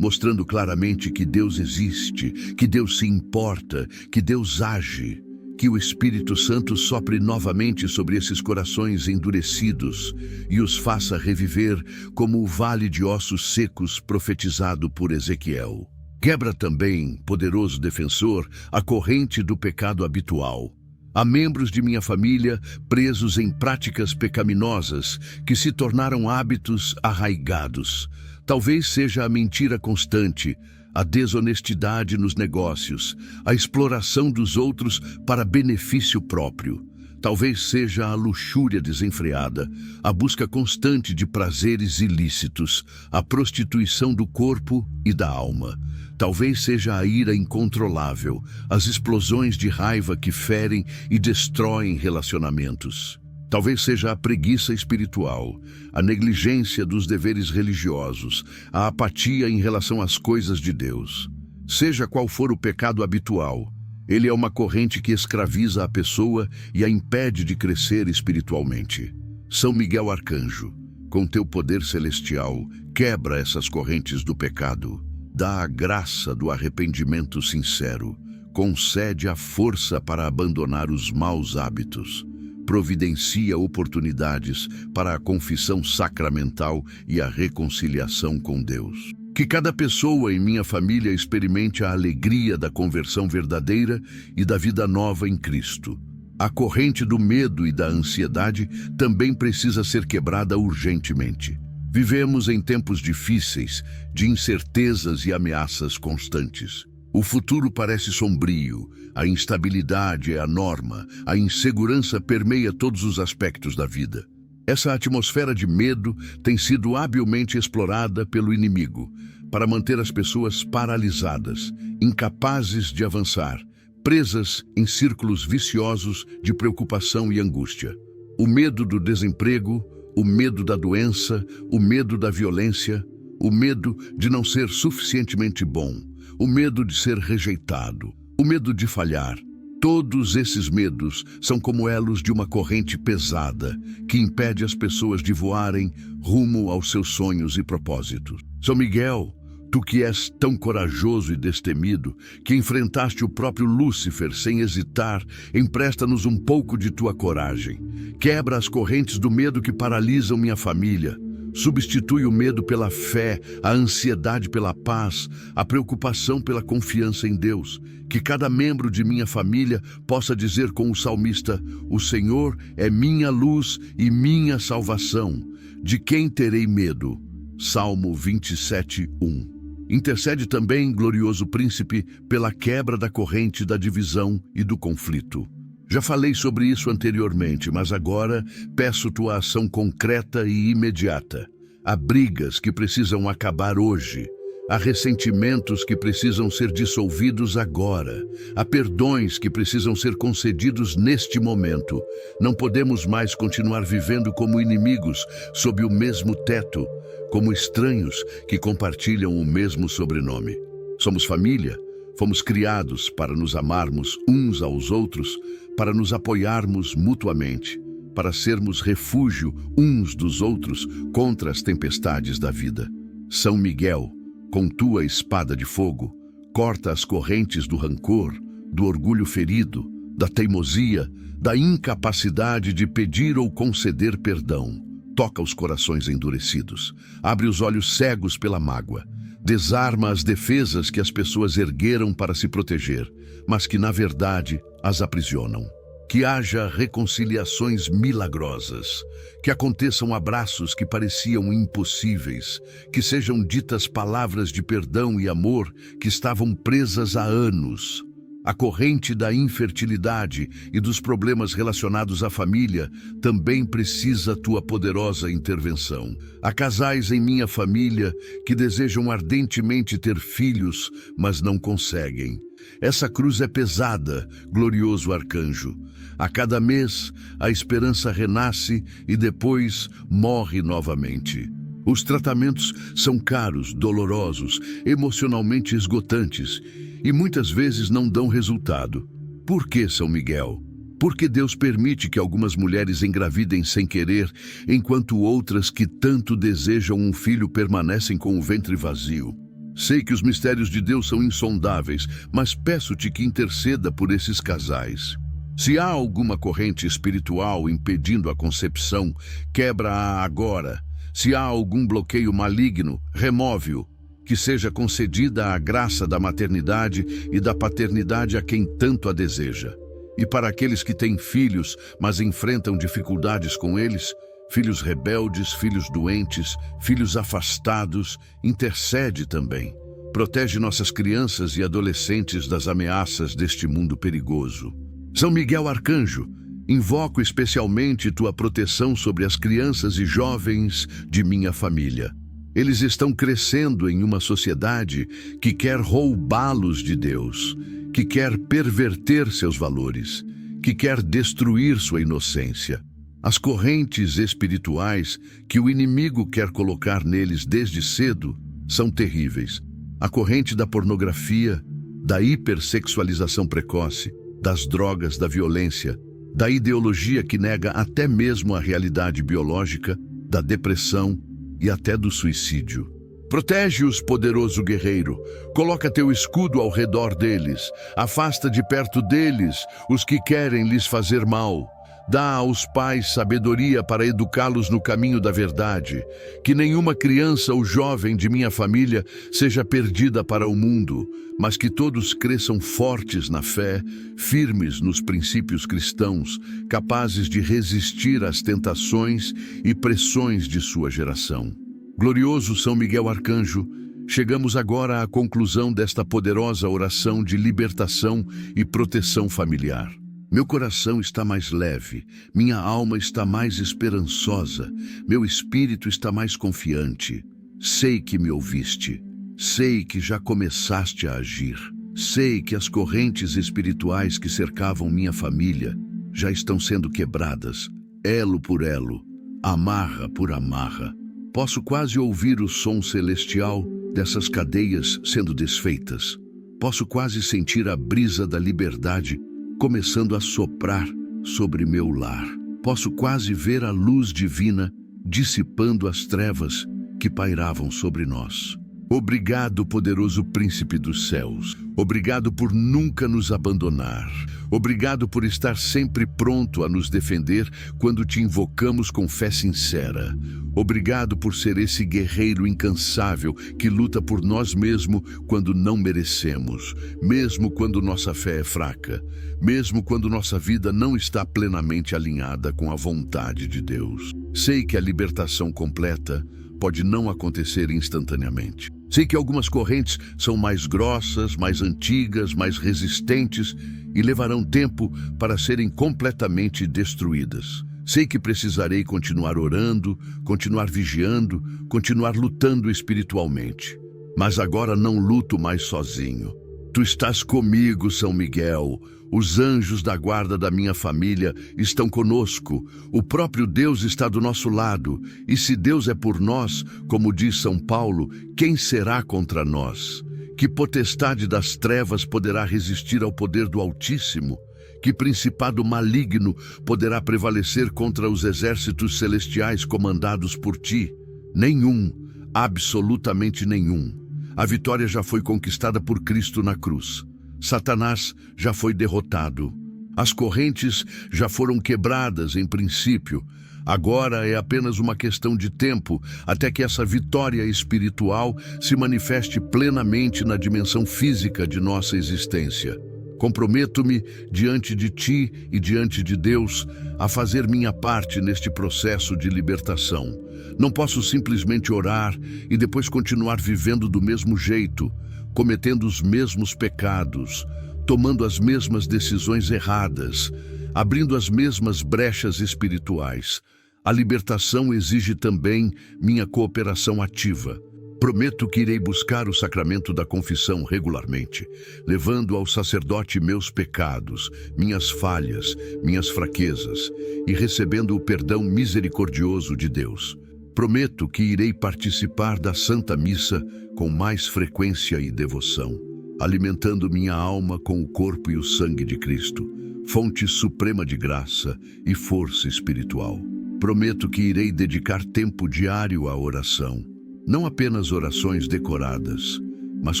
mostrando claramente que Deus existe, que Deus se importa, que Deus age. Que o Espírito Santo sopre novamente sobre esses corações endurecidos e os faça reviver como o vale de ossos secos profetizado por Ezequiel. Quebra também, poderoso defensor, a corrente do pecado habitual. Há membros de minha família presos em práticas pecaminosas que se tornaram hábitos arraigados. Talvez seja a mentira constante, a desonestidade nos negócios, a exploração dos outros para benefício próprio. Talvez seja a luxúria desenfreada, a busca constante de prazeres ilícitos, a prostituição do corpo e da alma. Talvez seja a ira incontrolável, as explosões de raiva que ferem e destroem relacionamentos. Talvez seja a preguiça espiritual, a negligência dos deveres religiosos, a apatia em relação às coisas de Deus. Seja qual for o pecado habitual, ele é uma corrente que escraviza a pessoa e a impede de crescer espiritualmente. São Miguel Arcanjo, com teu poder celestial, quebra essas correntes do pecado. Dá a graça do arrependimento sincero. Concede a força para abandonar os maus hábitos. Providencia oportunidades para a confissão sacramental e a reconciliação com Deus. Que cada pessoa em minha família experimente a alegria da conversão verdadeira e da vida nova em Cristo. A corrente do medo e da ansiedade também precisa ser quebrada urgentemente. Vivemos em tempos difíceis, de incertezas e ameaças constantes. O futuro parece sombrio, a instabilidade é a norma, a insegurança permeia todos os aspectos da vida. Essa atmosfera de medo tem sido habilmente explorada pelo inimigo para manter as pessoas paralisadas, incapazes de avançar, presas em círculos viciosos de preocupação e angústia. O medo do desemprego, o medo da doença, o medo da violência, o medo de não ser suficientemente bom, o medo de ser rejeitado, o medo de falhar. Todos esses medos são como elos de uma corrente pesada que impede as pessoas de voarem rumo aos seus sonhos e propósitos. São Miguel, tu que és tão corajoso e destemido, que enfrentaste o próprio Lúcifer sem hesitar, empresta-nos um pouco de tua coragem. Quebra as correntes do medo que paralisam minha família. Substitui o medo pela fé, a ansiedade pela paz, a preocupação pela confiança em Deus. Que cada membro de minha família possa dizer com o salmista: o Senhor é minha luz e minha salvação. De quem terei medo? Salmo 27:1. Intercede também, glorioso príncipe, pela quebra da corrente da divisão e do conflito. Já falei sobre isso anteriormente, mas agora peço tua ação concreta e imediata. Há brigas que precisam acabar hoje. Há ressentimentos que precisam ser dissolvidos agora. Há perdões que precisam ser concedidos neste momento. Não podemos mais continuar vivendo como inimigos sob o mesmo teto, como estranhos que compartilham o mesmo sobrenome. Somos família, fomos criados para nos amarmos uns aos outros, para nos apoiarmos mutuamente, para sermos refúgio uns dos outros contra as tempestades da vida. São Miguel, com tua espada de fogo, corta as correntes do rancor, do orgulho ferido, da teimosia, da incapacidade de pedir ou conceder perdão. Toca os corações endurecidos, abre os olhos cegos pela mágoa, desarma as defesas que as pessoas ergueram para se proteger, mas que, na verdade, as aprisionam. Que haja reconciliações milagrosas, que aconteçam abraços que pareciam impossíveis, que sejam ditas palavras de perdão e amor que estavam presas há anos. A corrente da infertilidade e dos problemas relacionados à família também precisa tua poderosa intervenção. Há casais em minha família que desejam ardentemente ter filhos, mas não conseguem. Essa cruz é pesada, glorioso arcanjo. A cada mês, a esperança renasce e depois morre novamente. Os tratamentos são caros, dolorosos, emocionalmente esgotantes e muitas vezes não dão resultado. Por que, São Miguel? Porque Deus permite que algumas mulheres engravidem sem querer, enquanto outras que tanto desejam um filho permanecem com o ventre vazio. Sei que os mistérios de Deus são insondáveis, mas peço-te que interceda por esses casais. Se há alguma corrente espiritual impedindo a concepção, quebra-a agora. Se há algum bloqueio maligno, remove-o. Que seja concedida a graça da maternidade e da paternidade a quem tanto a deseja. E para aqueles que têm filhos, mas enfrentam dificuldades com eles, filhos rebeldes, filhos doentes, filhos afastados, intercede também. Protege nossas crianças e adolescentes das ameaças deste mundo perigoso. São Miguel Arcanjo, invoco especialmente tua proteção sobre as crianças e jovens de minha família. Eles estão crescendo em uma sociedade que quer roubá-los de Deus, que quer perverter seus valores, que quer destruir sua inocência. As correntes espirituais que o inimigo quer colocar neles desde cedo são terríveis. A corrente da pornografia, da hipersexualização precoce, das drogas, da violência, da ideologia que nega até mesmo a realidade biológica, da depressão e até do suicídio. Protege-os, poderoso guerreiro. Coloca teu escudo ao redor deles. Afasta de perto deles os que querem lhes fazer mal. Dá aos pais sabedoria para educá-los no caminho da verdade. Que nenhuma criança ou jovem de minha família seja perdida para o mundo, mas que todos cresçam fortes na fé, firmes nos princípios cristãos, capazes de resistir às tentações e pressões de sua geração. Glorioso São Miguel Arcanjo, chegamos agora à conclusão desta poderosa oração de libertação e proteção familiar. Meu coração está mais leve, minha alma está mais esperançosa, meu espírito está mais confiante. Sei que me ouviste, sei que já começaste a agir, sei que as correntes espirituais que cercavam minha família já estão sendo quebradas, elo por elo, amarra por amarra. Posso quase ouvir o som celestial dessas cadeias sendo desfeitas. Posso quase sentir a brisa da liberdade começando a soprar sobre meu lar. Posso quase ver a luz divina dissipando as trevas que pairavam sobre nós. Obrigado, poderoso Príncipe dos céus. Obrigado por nunca nos abandonar. Obrigado por estar sempre pronto a nos defender quando te invocamos com fé sincera. Obrigado por ser esse guerreiro incansável que luta por nós mesmos quando não merecemos, mesmo quando nossa fé é fraca, mesmo quando nossa vida não está plenamente alinhada com a vontade de Deus. Sei que a libertação completa pode não acontecer instantaneamente. Sei que algumas correntes são mais grossas, mais antigas, mais resistentes e levarão tempo para serem completamente destruídas. Sei que precisarei continuar orando, continuar vigiando, continuar lutando espiritualmente. Mas agora não luto mais sozinho. Tu estás comigo, São Miguel. Os anjos da guarda da minha família estão conosco. O próprio Deus está do nosso lado. E se Deus é por nós, como diz São Paulo, quem será contra nós? Que potestade das trevas poderá resistir ao poder do Altíssimo? Que principado maligno poderá prevalecer contra os exércitos celestiais comandados por ti? Nenhum, absolutamente nenhum. A vitória já foi conquistada por Cristo na cruz. Satanás já foi derrotado. As correntes já foram quebradas em princípio. Agora é apenas uma questão de tempo até que essa vitória espiritual se manifeste plenamente na dimensão física de nossa existência. Comprometo-me diante de ti e diante de Deus a fazer minha parte neste processo de libertação. Não posso simplesmente orar e depois continuar vivendo do mesmo jeito, cometendo os mesmos pecados, tomando as mesmas decisões erradas, abrindo as mesmas brechas espirituais. A libertação exige também minha cooperação ativa. Prometo que irei buscar o sacramento da confissão regularmente, levando ao sacerdote meus pecados, minhas falhas, minhas fraquezas, e recebendo o perdão misericordioso de Deus. Prometo que irei participar da Santa Missa com mais frequência e devoção, alimentando minha alma com o corpo e o sangue de Cristo, fonte suprema de graça e força espiritual. Prometo que irei dedicar tempo diário à oração, não apenas orações decoradas, mas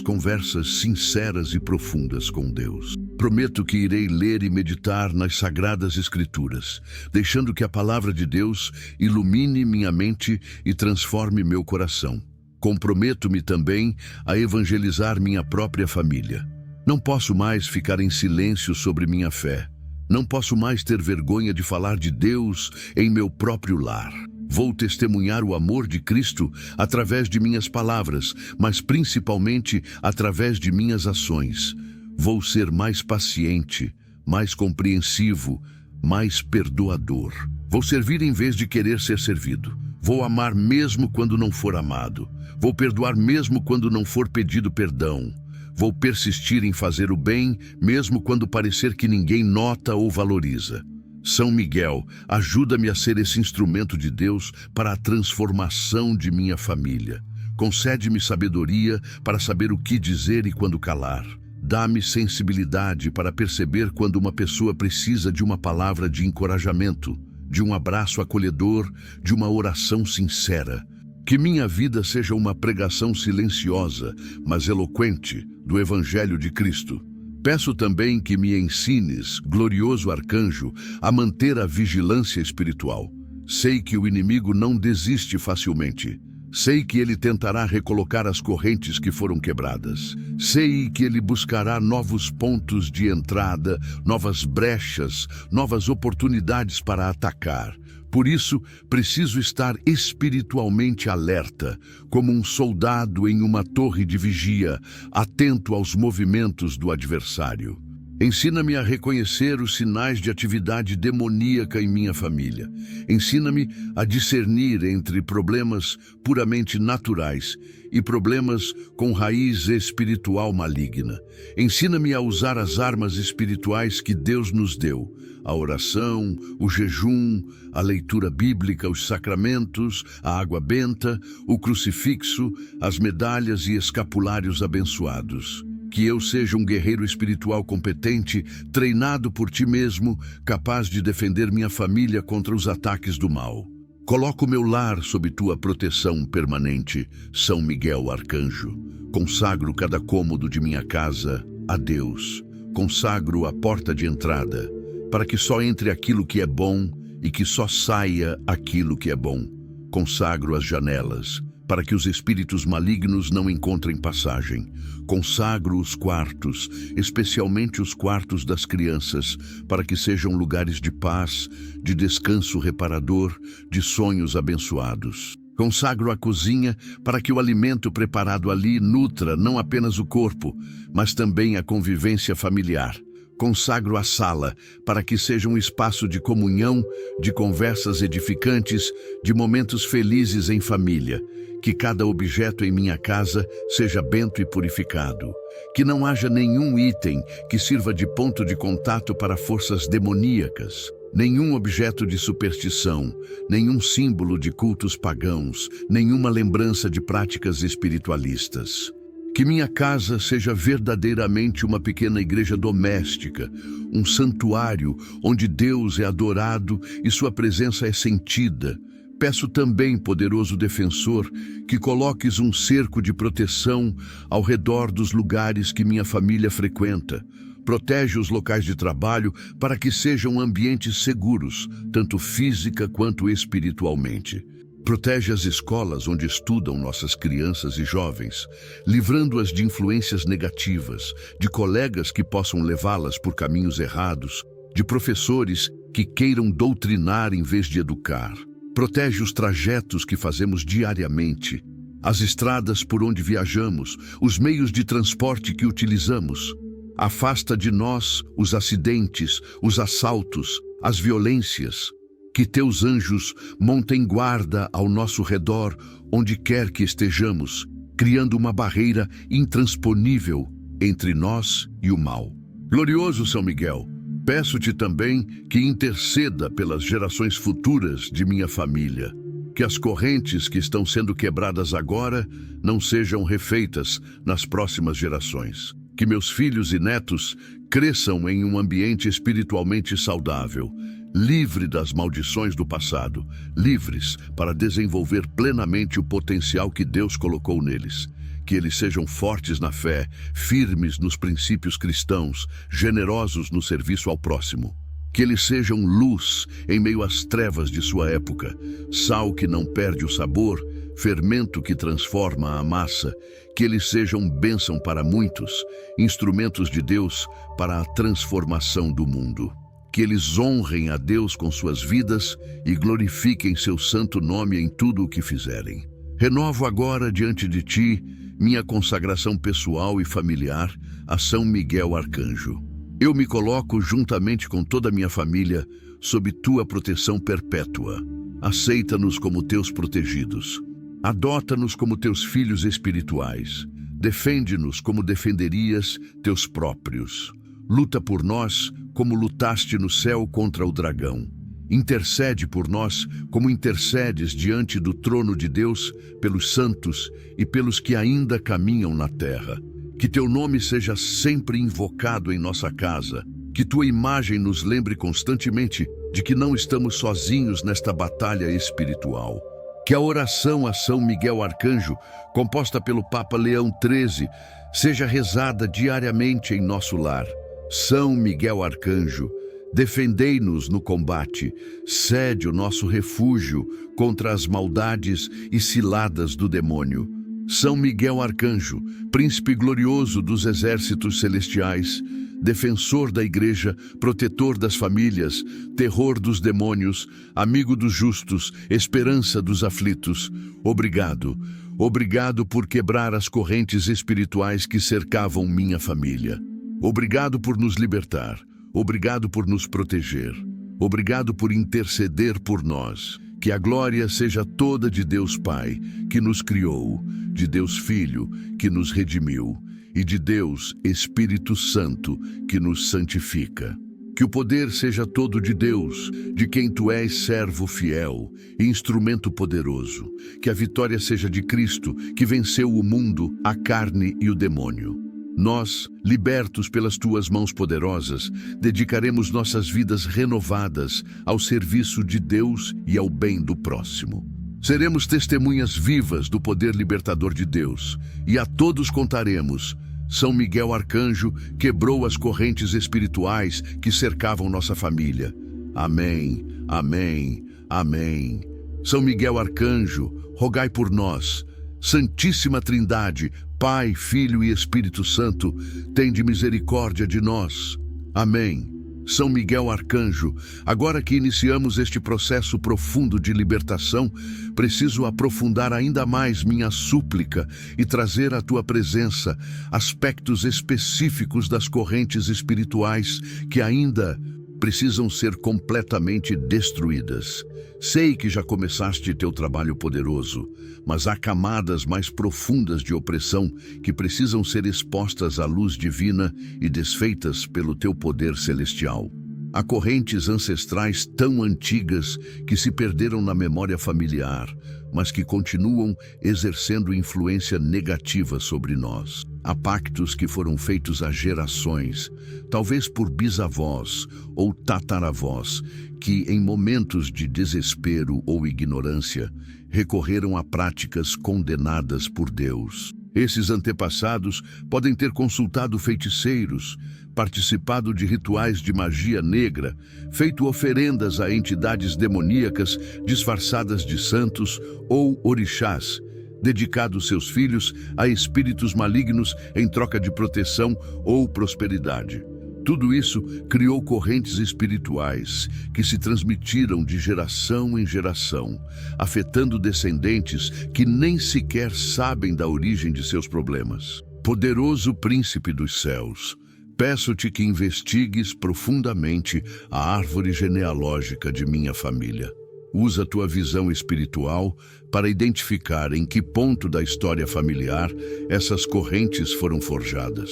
conversas sinceras e profundas com Deus. Prometo que irei ler e meditar nas Sagradas Escrituras, deixando que a palavra de Deus ilumine minha mente e transforme meu coração. Comprometo-me também a evangelizar minha própria família. Não posso mais ficar em silêncio sobre minha fé. Não posso mais ter vergonha de falar de Deus em meu próprio lar. Vou testemunhar o amor de Cristo através de minhas palavras, mas principalmente através de minhas ações. Vou ser mais paciente, mais compreensivo, mais perdoador. Vou servir em vez de querer ser servido. Vou amar mesmo quando não for amado. Vou perdoar mesmo quando não for pedido perdão. Vou persistir em fazer o bem, mesmo quando parecer que ninguém nota ou valoriza. São Miguel, ajuda-me a ser esse instrumento de Deus para a transformação de minha família. Concede-me sabedoria para saber o que dizer e quando calar. Dá-me sensibilidade para perceber quando uma pessoa precisa de uma palavra de encorajamento, de um abraço acolhedor, de uma oração sincera. Que minha vida seja uma pregação silenciosa, mas eloquente, do Evangelho de Cristo. Peço também que me ensines, glorioso arcanjo, a manter a vigilância espiritual. Sei que o inimigo não desiste facilmente. Sei que ele tentará recolocar as correntes que foram quebradas. Sei que ele buscará novos pontos de entrada, novas brechas, novas oportunidades para atacar. Por isso, preciso estar espiritualmente alerta, como um soldado em uma torre de vigia, atento aos movimentos do adversário. Ensina-me a reconhecer os sinais de atividade demoníaca em minha família. Ensina-me a discernir entre problemas puramente naturais e problemas com raiz espiritual maligna. Ensina-me a usar as armas espirituais que Deus nos deu: a oração, o jejum, a leitura bíblica, os sacramentos, a água benta, o crucifixo, as medalhas e escapulários abençoados. Que eu seja um guerreiro espiritual competente, treinado por ti mesmo, capaz de defender minha família contra os ataques do mal. Coloco meu lar sob tua proteção permanente, São Miguel Arcanjo. Consagro cada cômodo de minha casa a Deus. Consagro a porta de entrada, para que só entre aquilo que é bom e que só saia aquilo que é bom. Consagro as janelas, para que os espíritos malignos não encontrem passagem. Consagro os quartos, especialmente os quartos das crianças, para que sejam lugares de paz, de descanso reparador, de sonhos abençoados. Consagro a cozinha para que o alimento preparado ali nutra não apenas o corpo, mas também a convivência familiar. Consagro a sala para que seja um espaço de comunhão, de conversas edificantes, de momentos felizes em família. Que cada objeto em minha casa seja bento e purificado. Que não haja nenhum item que sirva de ponto de contato para forças demoníacas. Nenhum objeto de superstição, nenhum símbolo de cultos pagãos, nenhuma lembrança de práticas espiritualistas. Que minha casa seja verdadeiramente uma pequena igreja doméstica, um santuário onde Deus é adorado e sua presença é sentida. Peço também, poderoso defensor, que coloques um cerco de proteção ao redor dos lugares que minha família frequenta. Protege os locais de trabalho para que sejam ambientes seguros, tanto física quanto espiritualmente. Protege as escolas onde estudam nossas crianças e jovens, livrando-as de influências negativas, de colegas que possam levá-las por caminhos errados, de professores que queiram doutrinar em vez de educar. Protege os trajetos que fazemos diariamente, as estradas por onde viajamos, os meios de transporte que utilizamos. Afasta de nós os acidentes, os assaltos, as violências. Que teus anjos montem guarda ao nosso redor, onde quer que estejamos, criando uma barreira intransponível entre nós e o mal. Glorioso São Miguel, peço-te também que interceda pelas gerações futuras de minha família. Que as correntes que estão sendo quebradas agora não sejam refeitas nas próximas gerações. Que meus filhos e netos cresçam em um ambiente espiritualmente saudável, livre das maldições do passado, livres para desenvolver plenamente o potencial que Deus colocou neles. Que eles sejam fortes na fé, firmes nos princípios cristãos, generosos no serviço ao próximo. Que eles sejam luz em meio às trevas de sua época, sal que não perde o sabor, fermento que transforma a massa. Que eles sejam bênção para muitos, instrumentos de Deus para a transformação do mundo. Que eles honrem a Deus com suas vidas e glorifiquem seu santo nome em tudo o que fizerem. Renovo agora diante de ti minha consagração pessoal e familiar a São Miguel Arcanjo. Eu me coloco juntamente com toda a minha família sob tua proteção perpétua. Aceita-nos como teus protegidos. Adota-nos como teus filhos espirituais. Defende-nos como defenderias teus próprios. Luta por nós como lutaste no céu contra o dragão. Intercede por nós como intercedes diante do trono de Deus pelos santos e pelos que ainda caminham na terra. Que teu nome seja sempre invocado em nossa casa. Que tua imagem nos lembre constantemente de que não estamos sozinhos nesta batalha espiritual. Que a oração a São Miguel Arcanjo, composta pelo Papa Leão XIII, seja rezada diariamente em nosso lar. São Miguel Arcanjo, defendei-nos no combate, cede o nosso refúgio contra as maldades e ciladas do demônio. São Miguel Arcanjo, príncipe glorioso dos exércitos celestiais, defensor da Igreja, protetor das famílias, terror dos demônios, amigo dos justos, esperança dos aflitos. Obrigado, obrigado por quebrar as correntes espirituais que cercavam minha família. Obrigado por nos libertar, obrigado por nos proteger, obrigado por interceder por nós. Que a glória seja toda de Deus Pai, que nos criou, de Deus Filho, que nos redimiu, e de Deus Espírito Santo, que nos santifica. Que o poder seja todo de Deus, de quem tu és servo fiel e instrumento poderoso. Que a vitória seja de Cristo, que venceu o mundo, a carne e o demônio. Nós, libertos pelas tuas mãos poderosas, dedicaremos nossas vidas renovadas ao serviço de Deus e ao bem do próximo. Seremos testemunhas vivas do poder libertador de Deus, e a todos contaremos: São Miguel Arcanjo quebrou as correntes espirituais que cercavam nossa família. Amém, amém, amém. São Miguel Arcanjo, rogai por nós. Santíssima Trindade, Pai, Filho e Espírito Santo, tende misericórdia de nós. Amém. São Miguel Arcanjo, agora que iniciamos este processo profundo de libertação, preciso aprofundar ainda mais minha súplica e trazer à tua presença aspectos específicos das correntes espirituais que ainda precisam ser completamente destruídas. Sei que já começaste teu trabalho poderoso, mas há camadas mais profundas de opressão que precisam ser expostas à luz divina e desfeitas pelo teu poder celestial. Há correntes ancestrais tão antigas que se perderam na memória familiar, mas que continuam exercendo influência negativa sobre nós. Há pactos que foram feitos há gerações, talvez por bisavós ou tataravós, que em momentos de desespero ou ignorância recorreram a práticas condenadas por Deus. Esses antepassados podem ter consultado feiticeiros, participado de rituais de magia negra, feito oferendas a entidades demoníacas disfarçadas de santos ou orixás, dedicado seus filhos a espíritos malignos em troca de proteção ou prosperidade. Tudo isso criou correntes espirituais que se transmitiram de geração em geração, afetando descendentes que nem sequer sabem da origem de seus problemas. Poderoso Príncipe dos Céus, Peço-te que investigues profundamente a árvore genealógica de minha família. Usa tua visão espiritual para identificar em que ponto da história familiar essas correntes foram forjadas.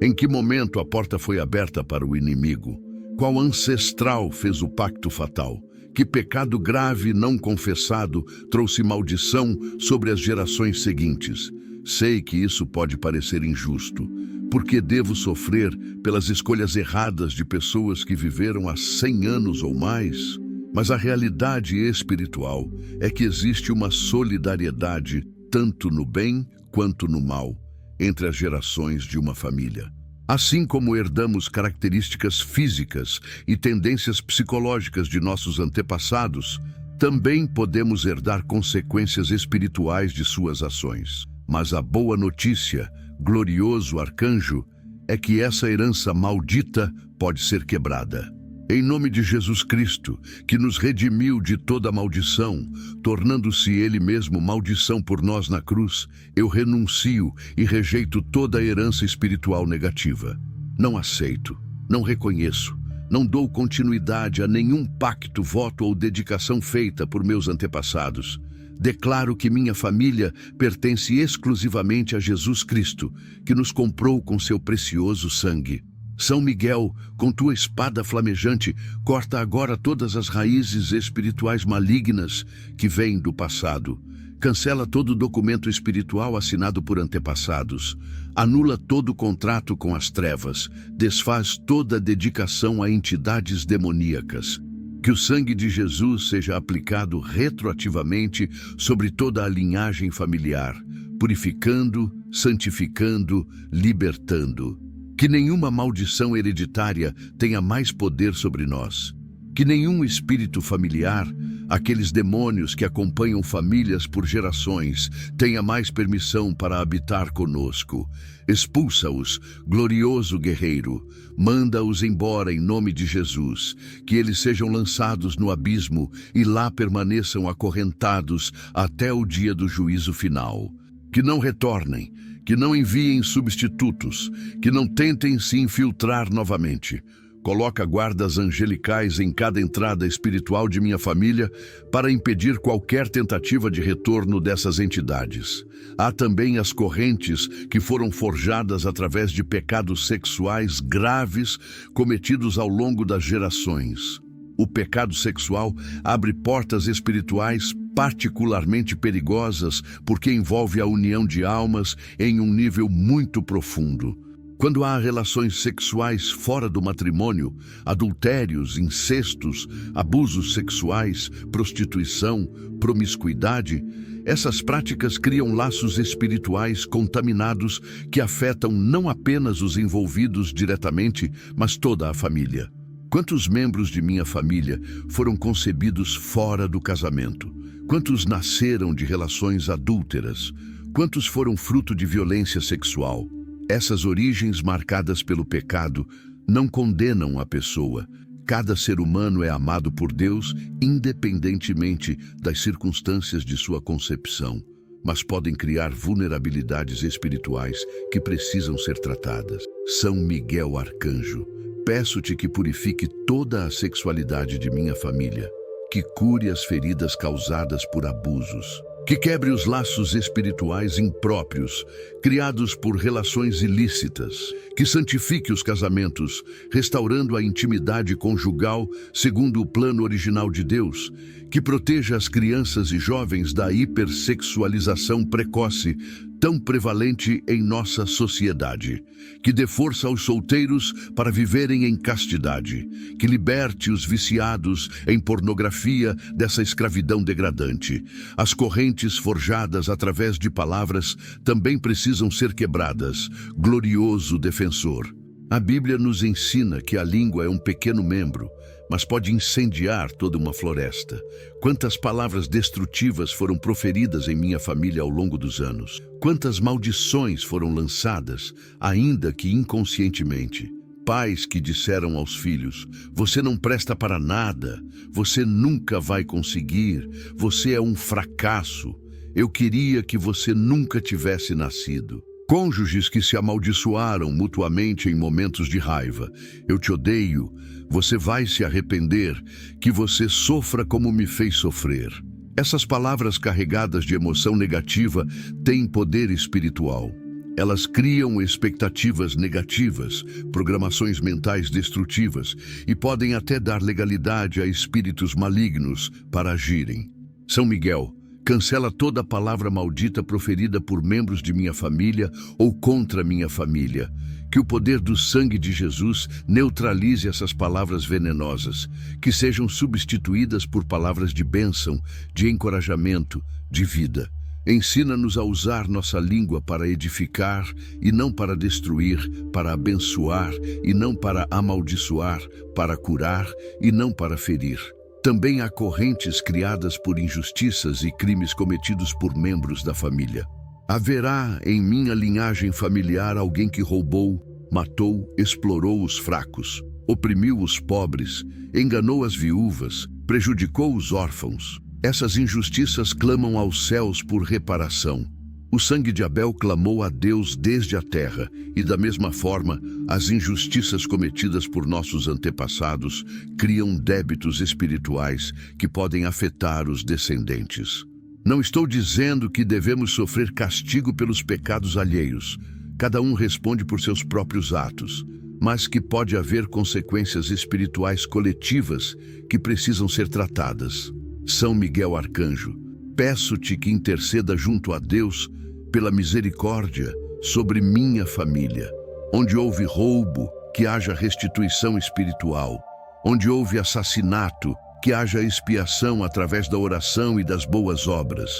Em que momento a porta foi aberta para o inimigo? Qual ancestral fez o pacto fatal? Que pecado grave não confessado trouxe maldição sobre as gerações seguintes? Sei que isso pode parecer injusto, porque devo sofrer pelas escolhas erradas de pessoas que viveram há 100 anos ou mais. Mas a realidade espiritual é que existe uma solidariedade, tanto no bem quanto no mal, entre as gerações de uma família. Assim como herdamos características físicas e tendências psicológicas de nossos antepassados, também podemos herdar consequências espirituais de suas ações. Mas a boa notícia, glorioso arcanjo, é que essa herança maldita pode ser quebrada. Em nome de Jesus Cristo, que nos redimiu de toda maldição, tornando-se Ele mesmo maldição por nós na cruz, eu renuncio e rejeito toda a herança espiritual negativa. Não aceito, não reconheço, não dou continuidade a nenhum pacto, voto ou dedicação feita por meus antepassados. Declaro que minha família pertence exclusivamente a Jesus Cristo, que nos comprou com seu precioso sangue. São Miguel, com tua espada flamejante, corta agora todas as raízes espirituais malignas que vêm do passado. Cancela todo documento espiritual assinado por antepassados. Anula todo contrato com as trevas. Desfaz toda dedicação a entidades demoníacas. Que o sangue de Jesus seja aplicado retroativamente sobre toda a linhagem familiar, purificando, santificando, libertando. Que nenhuma maldição hereditária tenha mais poder sobre nós. Que nenhum espírito familiar, aqueles demônios que acompanham famílias por gerações, tenha mais permissão para habitar conosco. Expulsa-os, glorioso guerreiro. Manda-os embora em nome de Jesus. Que eles sejam lançados no abismo e lá permaneçam acorrentados até o dia do juízo final. Que não retornem, que não enviem substitutos, que não tentem se infiltrar novamente. Coloca guardas angelicais em cada entrada espiritual de minha família para impedir qualquer tentativa de retorno dessas entidades. Há também as correntes que foram forjadas através de pecados sexuais graves cometidos ao longo das gerações. O pecado sexual abre portas espirituais particularmente perigosas porque envolve a união de almas em um nível muito profundo. Quando há relações sexuais fora do matrimônio, adultérios, incestos, abusos sexuais, prostituição, promiscuidade, essas práticas criam laços espirituais contaminados que afetam não apenas os envolvidos diretamente, mas toda a família. Quantos membros de minha família foram concebidos fora do casamento? Quantos nasceram de relações adúlteras? Quantos foram fruto de violência sexual? Essas origens marcadas pelo pecado não condenam a pessoa. Cada ser humano é amado por Deus, independentemente das circunstâncias de sua concepção, mas podem criar vulnerabilidades espirituais que precisam ser tratadas. São Miguel Arcanjo, peço-te que purifique toda a sexualidade de minha família, que cure as feridas causadas por abusos, que quebre os laços espirituais impróprios, criados por relações ilícitas, que santifique os casamentos, restaurando a intimidade conjugal segundo o plano original de Deus, que proteja as crianças e jovens da hipersexualização precoce, tão prevalente em nossa sociedade, que dê força aos solteiros para viverem em castidade, que liberte os viciados em pornografia dessa escravidão degradante. As correntes forjadas através de palavras também precisam ser quebradas. Glorioso defensor. A Bíblia nos ensina que a língua é um pequeno membro, mas pode incendiar toda uma floresta. Quantas palavras destrutivas foram proferidas em minha família ao longo dos anos. Quantas maldições foram lançadas, ainda que inconscientemente. Pais que disseram aos filhos: você não presta para nada, você nunca vai conseguir, você é um fracasso. Eu queria que você nunca tivesse nascido. Cônjuges que se amaldiçoaram mutuamente em momentos de raiva. Eu te odeio, você vai se arrepender, que você sofra como me fez sofrer. Essas palavras carregadas de emoção negativa têm poder espiritual. Elas criam expectativas negativas, programações mentais destrutivas e podem até dar legalidade a espíritos malignos para agirem. São Miguel, cancela toda palavra maldita proferida por membros de minha família ou contra minha família. Que o poder do sangue de Jesus neutralize essas palavras venenosas, que sejam substituídas por palavras de bênção, de encorajamento, de vida. Ensina-nos a usar nossa língua para edificar e não para destruir, para abençoar e não para amaldiçoar, para curar e não para ferir. Também há correntes criadas por injustiças e crimes cometidos por membros da família. Haverá em minha linhagem familiar alguém que roubou, matou, explorou os fracos, oprimiu os pobres, enganou as viúvas, prejudicou os órfãos. Essas injustiças clamam aos céus por reparação. O sangue de Abel clamou a Deus desde a terra, e da mesma forma, as injustiças cometidas por nossos antepassados criam débitos espirituais que podem afetar os descendentes. Não estou dizendo que devemos sofrer castigo pelos pecados alheios. Cada um responde por seus próprios atos, mas que pode haver consequências espirituais coletivas que precisam ser tratadas. São Miguel Arcanjo, peço-te que interceda junto a Deus pela misericórdia sobre minha família. Onde houve roubo, que haja restituição espiritual. Onde houve assassinato, que haja expiação através da oração e das boas obras.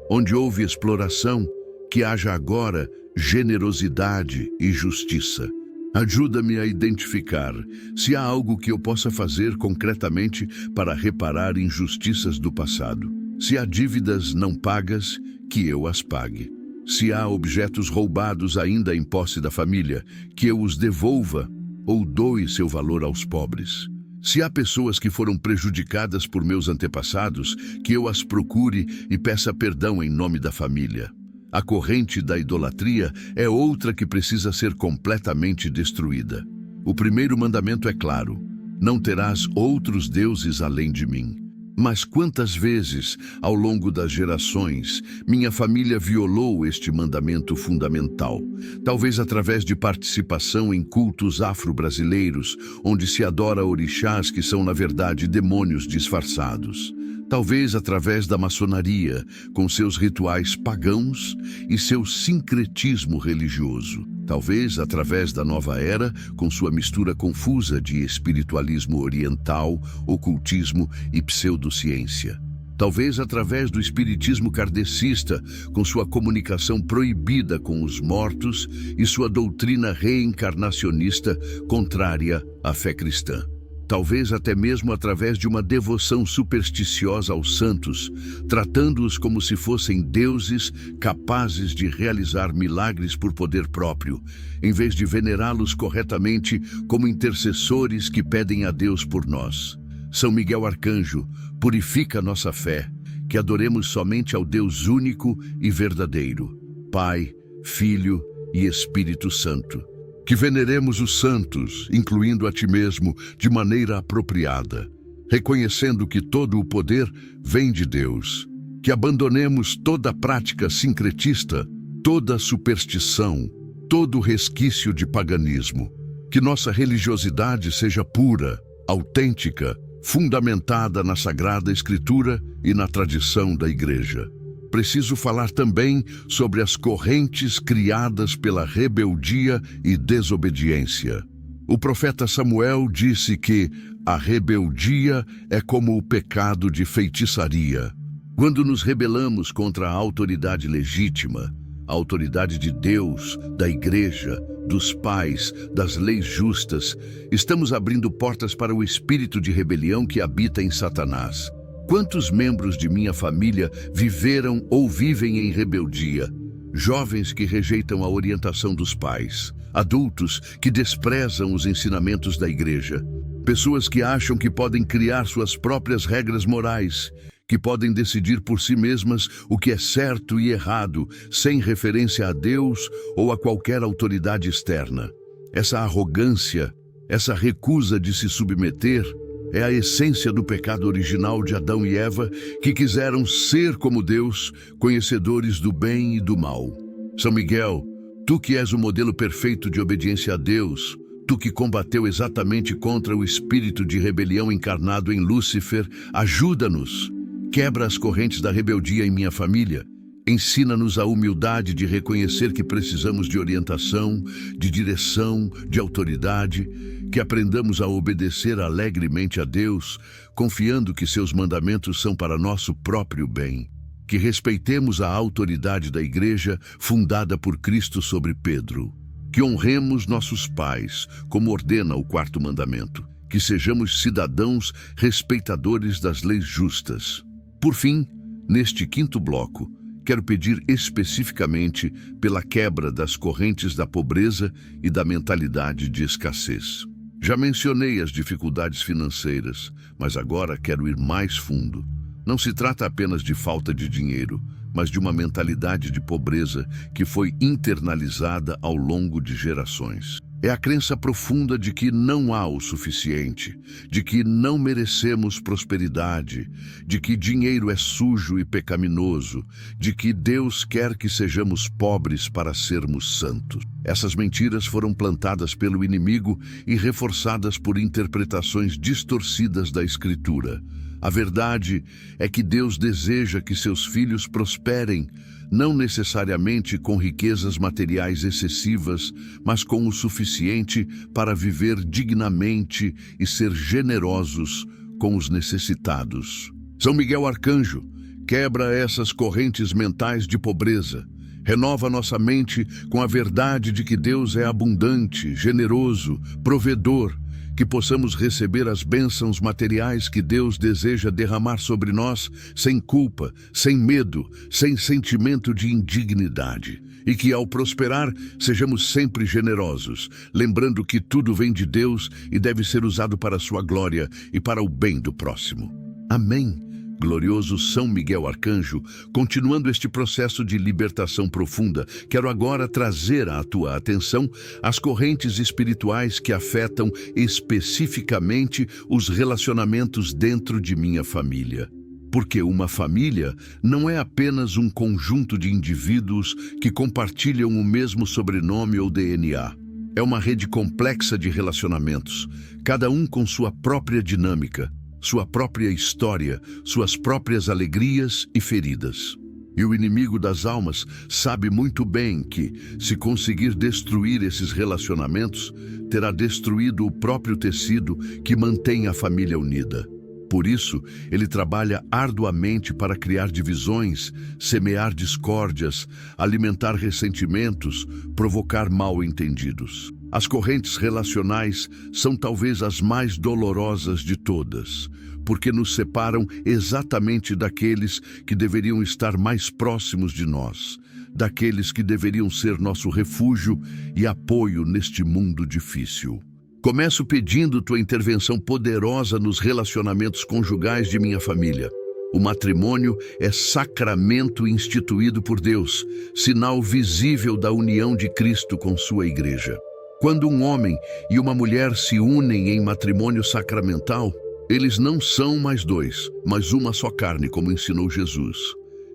Onde houve exploração, que haja agora generosidade e justiça. Ajuda-me a identificar se há algo que eu possa fazer concretamente para reparar injustiças do passado. Se há dívidas não pagas, que eu as pague. Se há objetos roubados ainda em posse da família, que eu os devolva ou doe seu valor aos pobres. Se há pessoas que foram prejudicadas por meus antepassados, que eu as procure e peça perdão em nome da família. A corrente da idolatria é outra que precisa ser completamente destruída. O primeiro mandamento é claro: não terás outros deuses além de mim. Mas quantas vezes, ao longo das gerações, minha família violou este mandamento fundamental? Talvez através de participação em cultos afro-brasileiros, onde se adora orixás que são, na verdade, demônios disfarçados. Talvez através da maçonaria, com seus rituais pagãos e seu sincretismo religioso. Talvez através da nova era, com sua mistura confusa de espiritualismo oriental, ocultismo e pseudociência. Talvez através do espiritismo kardecista, com sua comunicação proibida com os mortos e sua doutrina reencarnacionista contrária à fé cristã. Talvez até mesmo através de uma devoção supersticiosa aos santos, tratando-os como se fossem deuses capazes de realizar milagres por poder próprio, em vez de venerá-los corretamente como intercessores que pedem a Deus por nós. São Miguel Arcanjo, purifica nossa fé, que adoremos somente ao Deus único e verdadeiro, Pai, Filho e Espírito Santo. Que veneremos os santos, incluindo a ti mesmo, de maneira apropriada, reconhecendo que todo o poder vem de Deus. Que abandonemos toda prática sincretista, toda superstição, todo resquício de paganismo. Que nossa religiosidade seja pura, autêntica, fundamentada na Sagrada Escritura e na tradição da Igreja. Preciso falar também sobre as correntes criadas pela rebeldia e desobediência. O profeta Samuel disse que a rebeldia é como o pecado de feitiçaria. Quando nos rebelamos contra a autoridade legítima, a autoridade de Deus, da Igreja, dos pais, das leis justas, estamos abrindo portas para o espírito de rebelião que habita em Satanás. Quantos membros de minha família viveram ou vivem em rebeldia? Jovens que rejeitam a orientação dos pais, adultos que desprezam os ensinamentos da igreja, pessoas que acham que podem criar suas próprias regras morais, que podem decidir por si mesmas o que é certo e errado, sem referência a Deus ou a qualquer autoridade externa. Essa arrogância, essa recusa de se submeter, é a essência do pecado original de Adão e Eva, que quiseram ser como Deus, conhecedores do bem e do mal. São Miguel, tu que és o modelo perfeito de obediência a Deus, tu que combateu exatamente contra o espírito de rebelião encarnado em Lúcifer, ajuda-nos. Quebra as correntes da rebeldia em minha família. Ensina-nos a humildade de reconhecer que precisamos de orientação, de direção, de autoridade, que aprendamos a obedecer alegremente a Deus, confiando que seus mandamentos são para nosso próprio bem. Que respeitemos a autoridade da Igreja fundada por Cristo sobre Pedro. Que honremos nossos pais, como ordena o quarto mandamento. Que sejamos cidadãos respeitadores das leis justas. Por fim, neste quinto bloco, quero pedir especificamente pela quebra das correntes da pobreza e da mentalidade de escassez. Já mencionei as dificuldades financeiras, mas agora quero ir mais fundo. Não se trata apenas de falta de dinheiro, mas de uma mentalidade de pobreza que foi internalizada ao longo de gerações. É a crença profunda de que não há o suficiente, de que não merecemos prosperidade, de que dinheiro é sujo e pecaminoso, de que Deus quer que sejamos pobres para sermos santos. Essas mentiras foram plantadas pelo inimigo e reforçadas por interpretações distorcidas da Escritura. A verdade é que Deus deseja que seus filhos prosperem, não necessariamente com riquezas materiais excessivas, mas com o suficiente para viver dignamente e ser generosos com os necessitados. São Miguel Arcanjo, quebra essas correntes mentais de pobreza. Renova nossa mente com a verdade de que Deus é abundante, generoso, provedor, que possamos receber as bênçãos materiais que Deus deseja derramar sobre nós sem culpa, sem medo, sem sentimento de indignidade. E que ao prosperar, sejamos sempre generosos, lembrando que tudo vem de Deus e deve ser usado para a sua glória e para o bem do próximo. Amém. Glorioso São Miguel Arcanjo, continuando este processo de libertação profunda, quero agora trazer à tua atenção as correntes espirituais que afetam especificamente os relacionamentos dentro de minha família. Porque uma família não é apenas um conjunto de indivíduos que compartilham o mesmo sobrenome ou DNA. É uma rede complexa de relacionamentos, cada um com sua própria dinâmica, sua própria história, suas próprias alegrias e feridas. E o inimigo das almas sabe muito bem que, se conseguir destruir esses relacionamentos, terá destruído o próprio tecido que mantém a família unida. Por isso, ele trabalha arduamente para criar divisões, semear discórdias, alimentar ressentimentos, provocar mal-entendidos. As correntes relacionais são talvez as mais dolorosas de todas, porque nos separam exatamente daqueles que deveriam estar mais próximos de nós, daqueles que deveriam ser nosso refúgio e apoio neste mundo difícil. Começo pedindo tua intervenção poderosa nos relacionamentos conjugais de minha família. O matrimônio é sacramento instituído por Deus, sinal visível da união de Cristo com sua igreja. Quando um homem e uma mulher se unem em matrimônio sacramental, eles não são mais dois, mas uma só carne, como ensinou Jesus.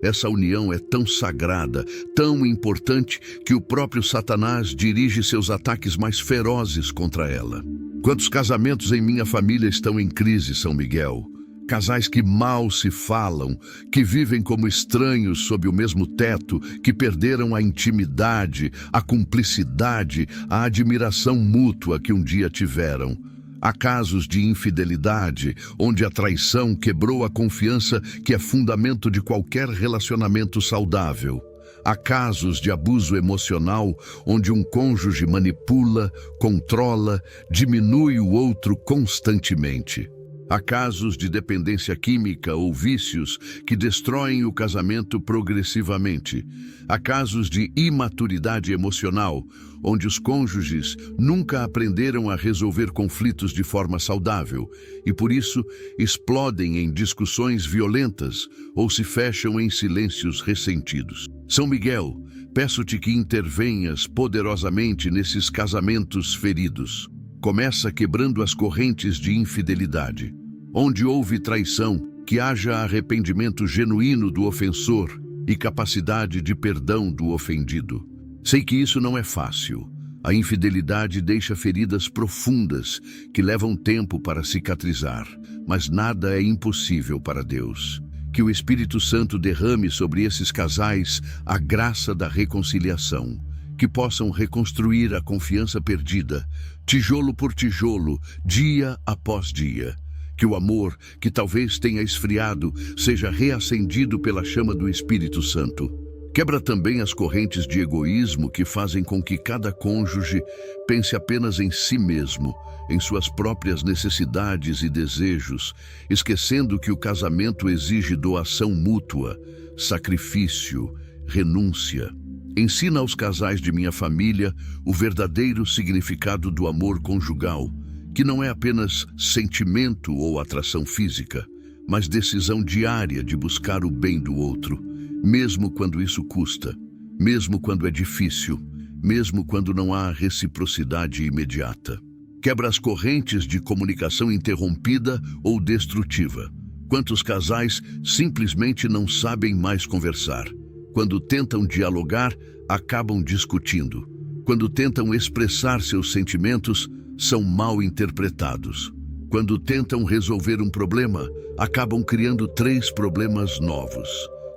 Essa união é tão sagrada, tão importante, que o próprio Satanás dirige seus ataques mais ferozes contra ela. Quantos casamentos em minha família estão em crise, São Miguel? Casais que mal se falam, que vivem como estranhos sob o mesmo teto, que perderam a intimidade, a cumplicidade, a admiração mútua que um dia tiveram. Há casos de infidelidade, onde a traição quebrou a confiança que é fundamento de qualquer relacionamento saudável. Há casos de abuso emocional, onde um cônjuge manipula, controla, diminui o outro constantemente. Há casos de dependência química ou vícios que destroem o casamento progressivamente. Há casos de imaturidade emocional, onde os cônjuges nunca aprenderam a resolver conflitos de forma saudável e, por isso, explodem em discussões violentas ou se fecham em silêncios ressentidos. São Miguel, peço-te que intervenhas poderosamente nesses casamentos feridos. Começa quebrando as correntes de infidelidade. Onde houve traição, que haja arrependimento genuíno do ofensor e capacidade de perdão do ofendido. Sei que isso não é fácil. A infidelidade deixa feridas profundas que levam tempo para cicatrizar, mas nada é impossível para Deus. Que o Espírito Santo derrame sobre esses casais a graça da reconciliação, que possam reconstruir a confiança perdida, tijolo por tijolo, dia após dia. Que o amor, que talvez tenha esfriado, seja reacendido pela chama do Espírito Santo. Quebra também as correntes de egoísmo que fazem com que cada cônjuge pense apenas em si mesmo, em suas próprias necessidades e desejos, esquecendo que o casamento exige doação mútua, sacrifício, renúncia. Ensina aos casais de minha família o verdadeiro significado do amor conjugal, que não é apenas sentimento ou atração física, mas decisão diária de buscar o bem do outro, mesmo quando isso custa, mesmo quando é difícil, mesmo quando não há reciprocidade imediata. Quebra as correntes de comunicação interrompida ou destrutiva. Quantos casais simplesmente não sabem mais conversar? Quando tentam dialogar, acabam discutindo. Quando tentam expressar seus sentimentos, são mal interpretados. Quando tentam resolver um problema, acabam criando 3 problemas novos.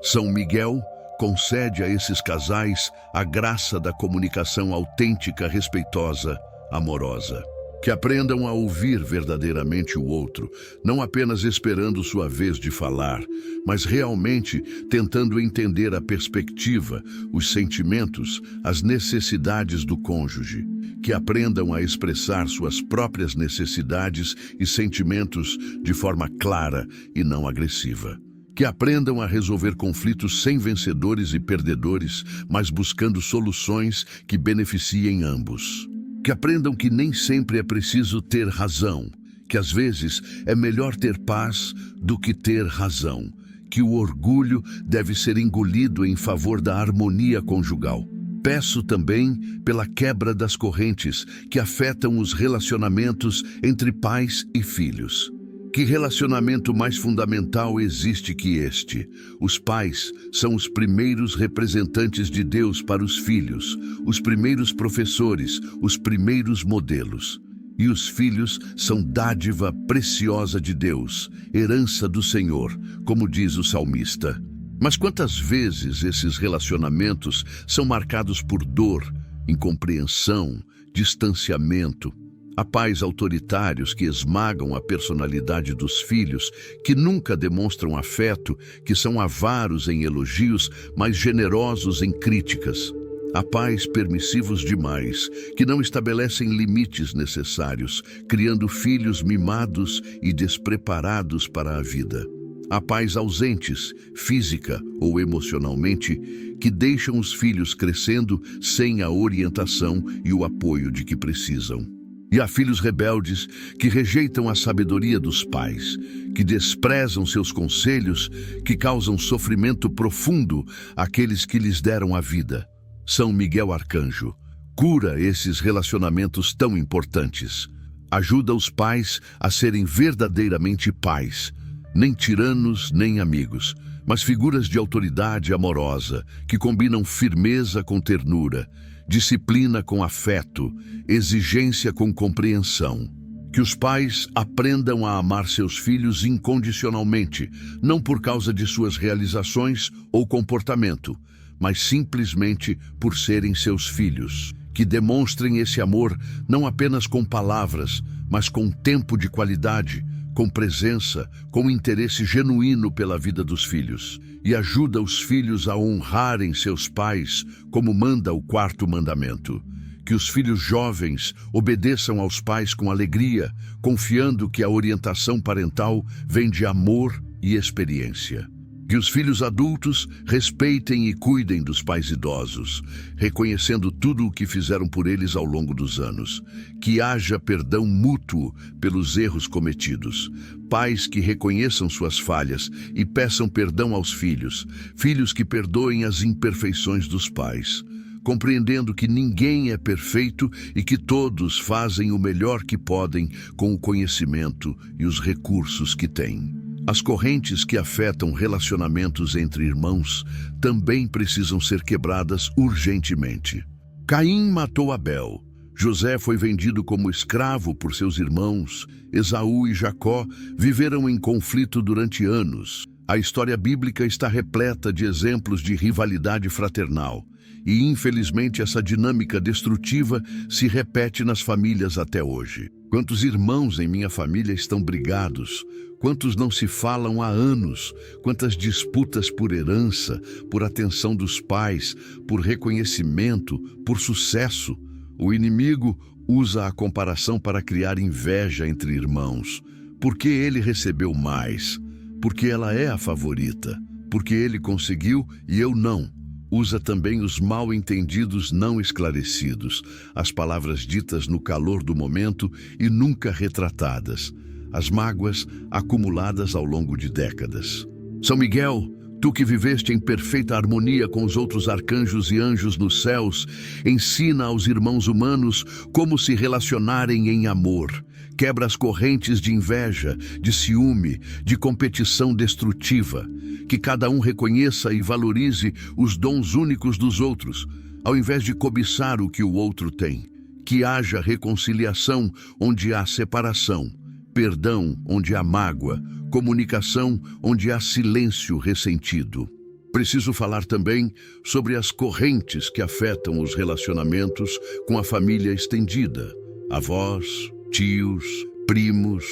São Miguel concede a esses casais a graça da comunicação autêntica, respeitosa, amorosa. Que aprendam a ouvir verdadeiramente o outro, não apenas esperando sua vez de falar, mas realmente tentando entender a perspectiva, os sentimentos, as necessidades do cônjuge. Que aprendam a expressar suas próprias necessidades e sentimentos de forma clara e não agressiva. Que aprendam a resolver conflitos sem vencedores e perdedores, mas buscando soluções que beneficiem ambos. Que aprendam que nem sempre é preciso ter razão, que às vezes é melhor ter paz do que ter razão, que o orgulho deve ser engolido em favor da harmonia conjugal. Peço também pela quebra das correntes que afetam os relacionamentos entre pais e filhos. Que relacionamento mais fundamental existe que este? Os pais são os primeiros representantes de Deus para os filhos, os primeiros professores, os primeiros modelos. E os filhos são dádiva preciosa de Deus, herança do Senhor, como diz o salmista. Mas quantas vezes esses relacionamentos são marcados por dor, incompreensão, distanciamento? Há pais autoritários que esmagam a personalidade dos filhos, que nunca demonstram afeto, que são avaros em elogios, mas generosos em críticas. Há pais permissivos demais, que não estabelecem limites necessários, criando filhos mimados e despreparados para a vida. Há pais ausentes, física ou emocionalmente, que deixam os filhos crescendo sem a orientação e o apoio de que precisam. E há filhos rebeldes que rejeitam a sabedoria dos pais, que desprezam seus conselhos, que causam sofrimento profundo àqueles que lhes deram a vida. São Miguel Arcanjo, cura esses relacionamentos tão importantes. Ajuda os pais a serem verdadeiramente pais, nem tiranos nem amigos, mas figuras de autoridade amorosa, que combinam firmeza com ternura, disciplina com afeto, exigência com compreensão. Que os pais aprendam a amar seus filhos incondicionalmente, não por causa de suas realizações ou comportamento, mas simplesmente por serem seus filhos. Que demonstrem esse amor não apenas com palavras, mas com tempo de qualidade, com presença, com interesse genuíno pela vida dos filhos. E ajuda os filhos a honrarem seus pais, como manda o 4º mandamento. Que os filhos jovens obedeçam aos pais com alegria, confiando que a orientação parental vem de amor e experiência. Que os filhos adultos respeitem e cuidem dos pais idosos, reconhecendo tudo o que fizeram por eles ao longo dos anos. Que haja perdão mútuo pelos erros cometidos. Pais que reconheçam suas falhas e peçam perdão aos filhos. Filhos que perdoem as imperfeições dos pais, compreendendo que ninguém é perfeito e que todos fazem o melhor que podem com o conhecimento e os recursos que têm. As correntes que afetam relacionamentos entre irmãos também precisam ser quebradas urgentemente. Caim matou Abel. José foi vendido como escravo por seus irmãos. Esaú e Jacó viveram em conflito durante anos. A história bíblica está repleta de exemplos de rivalidade fraternal. E, infelizmente, essa dinâmica destrutiva se repete nas famílias até hoje. Quantos irmãos em minha família estão brigados? Quantos não se falam há anos? Quantas disputas por herança, por atenção dos pais, por reconhecimento, por sucesso? O inimigo usa a comparação para criar inveja entre irmãos. Porque ele recebeu mais? Porque ela é a favorita? Porque ele conseguiu e eu não? Usa também os mal-entendidos não esclarecidos, as palavras ditas no calor do momento e nunca retratadas, as mágoas acumuladas ao longo de décadas. São Miguel, tu que viveste em perfeita harmonia com os outros arcanjos e anjos nos céus, ensina aos irmãos humanos como se relacionarem em amor. Quebra as correntes de inveja, de ciúme, de competição destrutiva. Que cada um reconheça e valorize os dons únicos dos outros, ao invés de cobiçar o que o outro tem. Que haja reconciliação onde há separação, perdão onde há mágoa, comunicação onde há silêncio ressentido. Preciso falar também sobre as correntes que afetam os relacionamentos com a família estendida. Avós, tios, primos,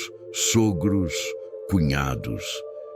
sogros, cunhados.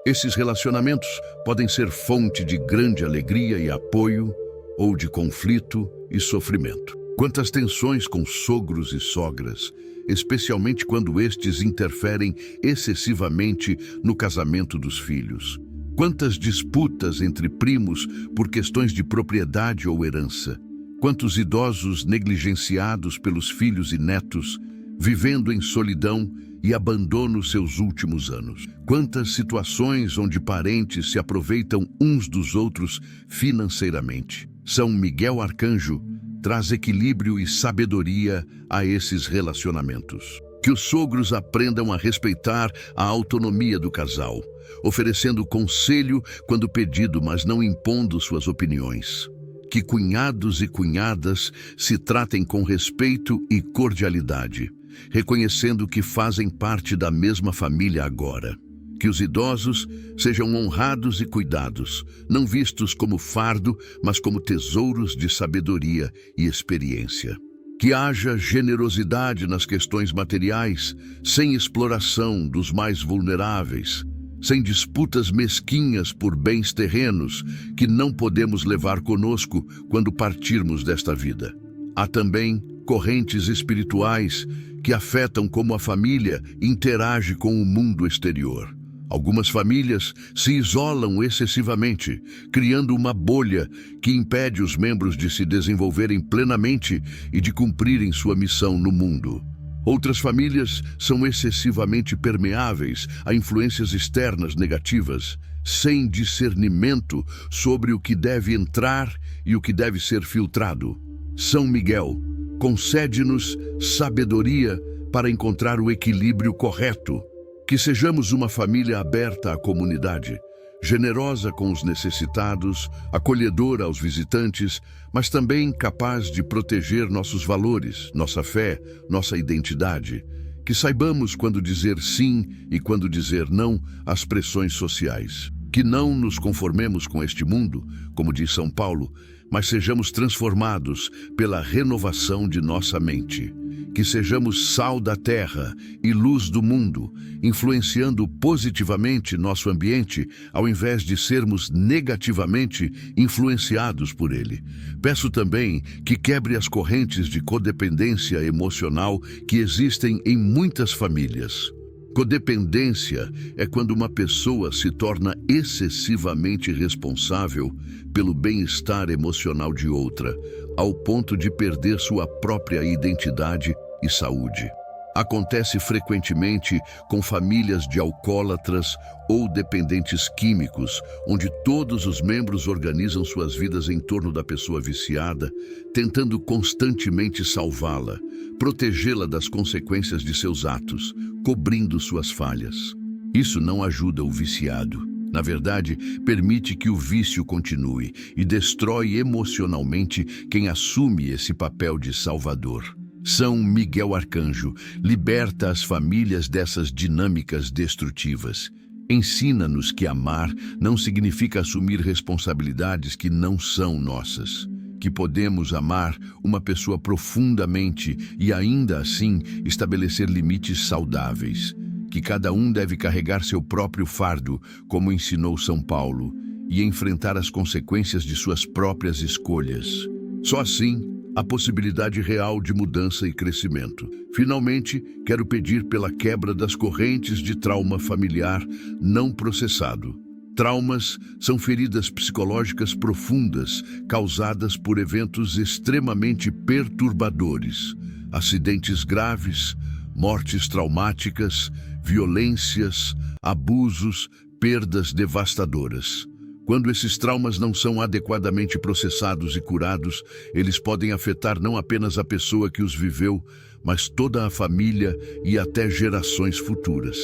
Esses relacionamentos podem ser fonte de grande alegria e apoio, ou de conflito e sofrimento. Quantas tensões com sogros e sogras, especialmente quando estes interferem excessivamente no casamento dos filhos. Quantas disputas entre primos por questões de propriedade ou herança. Quantos idosos negligenciados pelos filhos e netos, vivendo em solidão e abandono seus últimos anos. Quantas situações onde parentes se aproveitam uns dos outros financeiramente. São Miguel Arcanjo traz equilíbrio e sabedoria a esses relacionamentos. Que os sogros aprendam a respeitar a autonomia do casal, oferecendo conselho quando pedido, mas não impondo suas opiniões. Que cunhados e cunhadas se tratem com respeito e cordialidade, reconhecendo que fazem parte da mesma família agora. Que os idosos sejam honrados e cuidados, não vistos como fardo, mas como tesouros de sabedoria e experiência. Que haja generosidade nas questões materiais, sem exploração dos mais vulneráveis, sem disputas mesquinhas por bens terrenos que não podemos levar conosco quando partirmos desta vida. Há também correntes espirituais que afetam como a família interage com o mundo exterior. Algumas famílias se isolam excessivamente, criando uma bolha que impede os membros de se desenvolverem plenamente e de cumprirem sua missão no mundo. Outras famílias são excessivamente permeáveis a influências externas negativas, sem discernimento sobre o que deve entrar e o que deve ser filtrado. São Miguel, concede-nos sabedoria para encontrar o equilíbrio correto. Que sejamos uma família aberta à comunidade, generosa com os necessitados, acolhedora aos visitantes, mas também capaz de proteger nossos valores, nossa fé, nossa identidade. Que saibamos quando dizer sim e quando dizer não às pressões sociais. Que não nos conformemos com este mundo, como diz São Paulo, mas sejamos transformados pela renovação de nossa mente. que sejamos sal da terra e luz do mundo, influenciando positivamente nosso ambiente, ao invés de sermos negativamente influenciados por ele. Peço também que quebre as correntes de codependência emocional que existem em muitas famílias. Codependência é quando uma pessoa se torna excessivamente responsável pelo bem-estar emocional de outra, ao ponto de perder sua própria identidade e saúde. Acontece frequentemente com famílias de alcoólatras ou dependentes químicos, onde todos os membros organizam suas vidas em torno da pessoa viciada, tentando constantemente salvá-la, protegê-la das consequências de seus atos, cobrindo suas falhas. Isso não ajuda o viciado. Na verdade, permite que o vício continue e destrói emocionalmente quem assume esse papel de salvador. São Miguel Arcanjo liberta as famílias dessas dinâmicas destrutivas. Ensina-nos que amar não significa assumir responsabilidades que não são nossas. Que podemos amar uma pessoa profundamente e ainda assim estabelecer limites saudáveis. Que cada um deve carregar seu próprio fardo, como ensinou São Paulo, e enfrentar as consequências de suas próprias escolhas. Só assim, a possibilidade real de mudança e crescimento. Finalmente, quero pedir pela quebra das correntes de trauma familiar não processado. Traumas são feridas psicológicas profundas causadas por eventos extremamente perturbadores, acidentes graves, mortes traumáticas, violências, abusos, perdas devastadoras. Quando esses traumas não são adequadamente processados e curados, eles podem afetar não apenas a pessoa que os viveu, mas toda a família e até gerações futuras.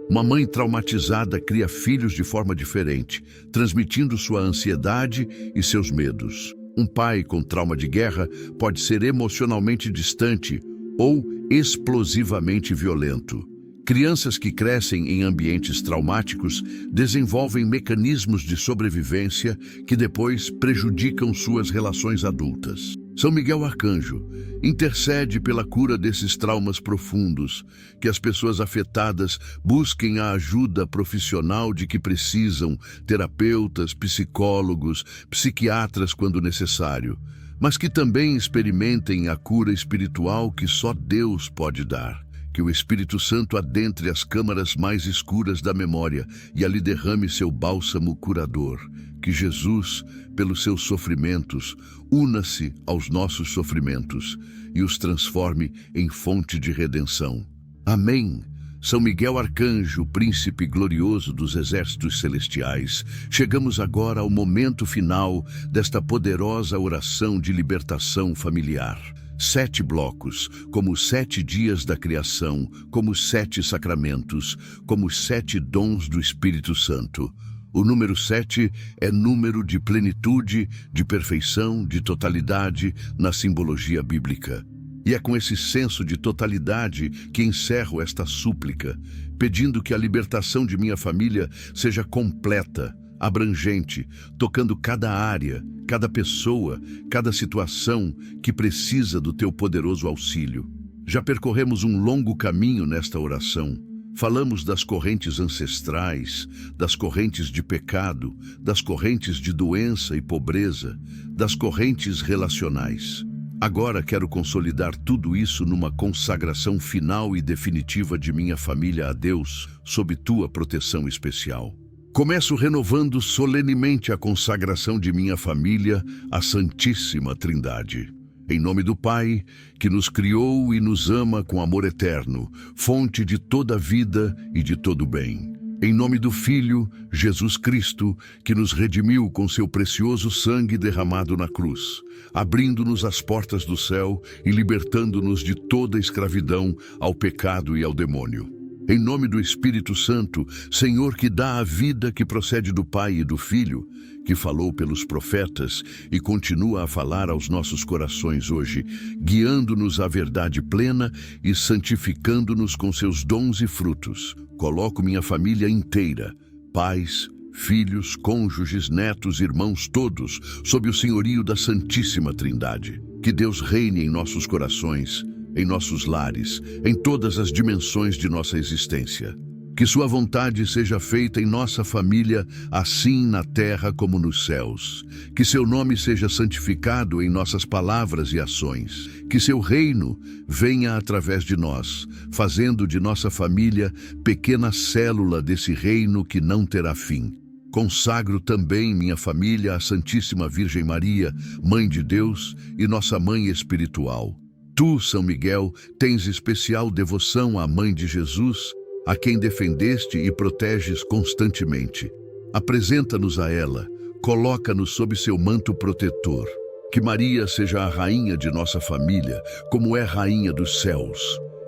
Uma mãe traumatizada cria filhos de forma diferente, transmitindo sua ansiedade e seus medos. Um pai com trauma de guerra pode ser emocionalmente distante ou explosivamente violento. Crianças que crescem em ambientes traumáticos desenvolvem mecanismos de sobrevivência que depois prejudicam suas relações adultas. São Miguel Arcanjo intercede pela cura desses traumas profundos, que as pessoas afetadas busquem a ajuda profissional de que precisam, terapeutas, psicólogos, psiquiatras quando necessário, mas que também experimentem a cura espiritual que só Deus pode dar. Que o Espírito Santo adentre as câmaras mais escuras da memória e ali derrame seu bálsamo curador. Que Jesus, pelos seus sofrimentos, una-se aos nossos sofrimentos e os transforme em fonte de redenção. Amém. São Miguel Arcanjo, príncipe glorioso dos exércitos celestiais, chegamos agora ao momento final desta poderosa oração de libertação familiar. 7 blocos, como os 7 dias da criação, como os 7 sacramentos, como os 7 dons do Espírito Santo. O número 7 é número de plenitude, de perfeição, de totalidade na simbologia bíblica. E é com esse senso de totalidade que encerro esta súplica, pedindo que a libertação de minha família seja completa, abrangente, tocando cada área, cada pessoa, cada situação que precisa do teu poderoso auxílio. Já percorremos um longo caminho nesta oração. Falamos das correntes ancestrais, das correntes de pecado, das correntes de doença e pobreza, das correntes relacionais. Agora quero consolidar tudo isso numa consagração final e definitiva de minha família a Deus, sob tua proteção especial. Começo renovando solenemente a consagração de minha família à Santíssima Trindade. Em nome do Pai, que nos criou e nos ama com amor eterno, fonte de toda vida e de todo bem. Em nome do Filho, Jesus Cristo, que nos redimiu com seu precioso sangue derramado na cruz, abrindo-nos as portas do céu e libertando-nos de toda escravidão ao pecado e ao demônio. Em nome do Espírito Santo, Senhor que dá a vida que procede do Pai e do Filho, que falou pelos profetas e continua a falar aos nossos corações hoje, guiando-nos à verdade plena e santificando-nos com seus dons e frutos. Coloco minha família inteira, pais, filhos, cônjuges, netos, irmãos, todos, sob o senhorio da Santíssima Trindade. Que Deus reine em nossos corações, em nossos lares, em todas as dimensões de nossa existência. Que sua vontade seja feita em nossa família, assim na terra como nos céus. Que seu nome seja santificado em nossas palavras e ações. Que seu reino venha através de nós, fazendo de nossa família pequena célula desse reino que não terá fim. Consagro também minha família à Santíssima Virgem Maria, Mãe de Deus e nossa Mãe espiritual. Tu, São Miguel, tens especial devoção à Mãe de Jesus, a quem defendeste e proteges constantemente. Apresenta-nos a ela, coloca-nos sob seu manto protetor. Que Maria seja a rainha de nossa família, como é rainha dos céus.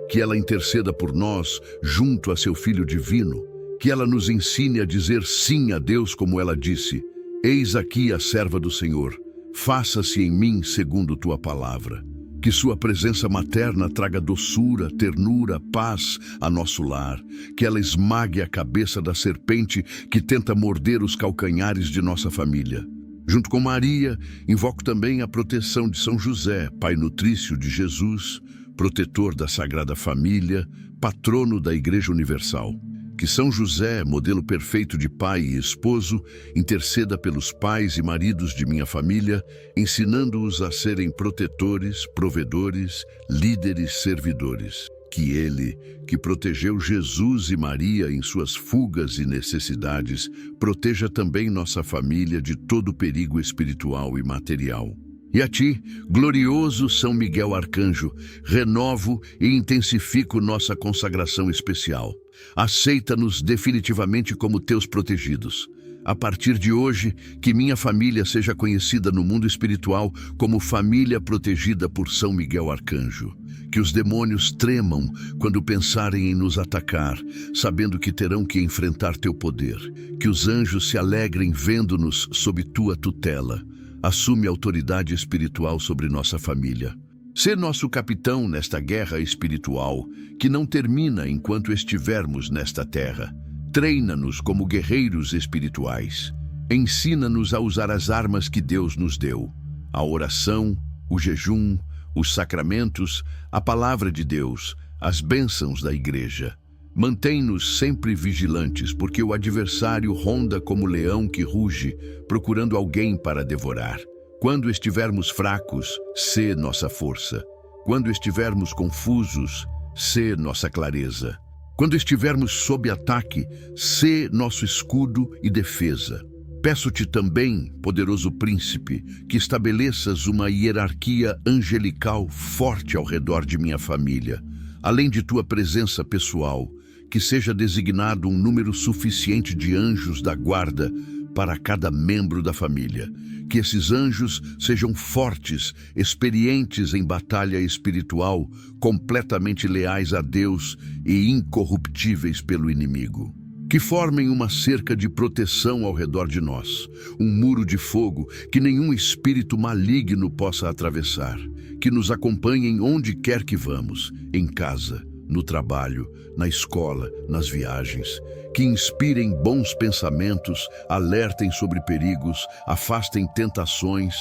Que ela interceda por nós junto a seu Filho divino. Que ela nos ensine a dizer sim a Deus como ela disse: eis aqui a serva do Senhor, faça-se em mim segundo tua palavra. Que sua presença materna traga doçura, ternura, paz a nosso lar. Que ela esmague a cabeça da serpente que tenta morder os calcanhares de nossa família. Junto com Maria, invoco também a proteção de São José, pai nutrício de Jesus, protetor da Sagrada Família, patrono da Igreja Universal. Que São José, modelo perfeito de pai e esposo, interceda pelos pais e maridos de minha família, ensinando-os a serem protetores, provedores, líderes, servidores. Que ele, que protegeu Jesus e Maria em suas fugas e necessidades, proteja também nossa família de todo perigo espiritual e material. E a ti, glorioso São Miguel Arcanjo, renovo e intensifico nossa consagração especial. Aceita-nos definitivamente como teus protegidos. A partir de hoje, que minha família seja conhecida no mundo espiritual como família protegida por São Miguel Arcanjo. Que os demônios tremam quando pensarem em nos atacar, sabendo que terão que enfrentar teu poder. Que os anjos se alegrem vendo-nos sob tua tutela. Assume autoridade espiritual sobre nossa família. Sê nosso capitão nesta guerra espiritual, que não termina enquanto estivermos nesta terra. Treina-nos como guerreiros espirituais. Ensina-nos a usar as armas que Deus nos deu: a oração, o jejum, os sacramentos, a palavra de Deus, as bênçãos da Igreja. Mantém-nos sempre vigilantes, porque o adversário ronda como leão que ruge, procurando alguém para devorar. Quando estivermos fracos, sê nossa força. Quando estivermos confusos, sê nossa clareza. Quando estivermos sob ataque, sê nosso escudo e defesa. Peço-te também, poderoso príncipe, que estabeleças uma hierarquia angelical forte ao redor de minha família. Além de tua presença pessoal, que seja designado um número suficiente de anjos da guarda para cada membro da família. Que esses anjos sejam fortes, experientes em batalha espiritual, completamente leais a Deus e incorruptíveis pelo inimigo. Que formem uma cerca de proteção ao redor de nós, um muro de fogo que nenhum espírito maligno possa atravessar. Que nos acompanhem onde quer que vamos, em casa, no trabalho, na escola, nas viagens. Que inspirem bons pensamentos, alertem sobre perigos, afastem tentações,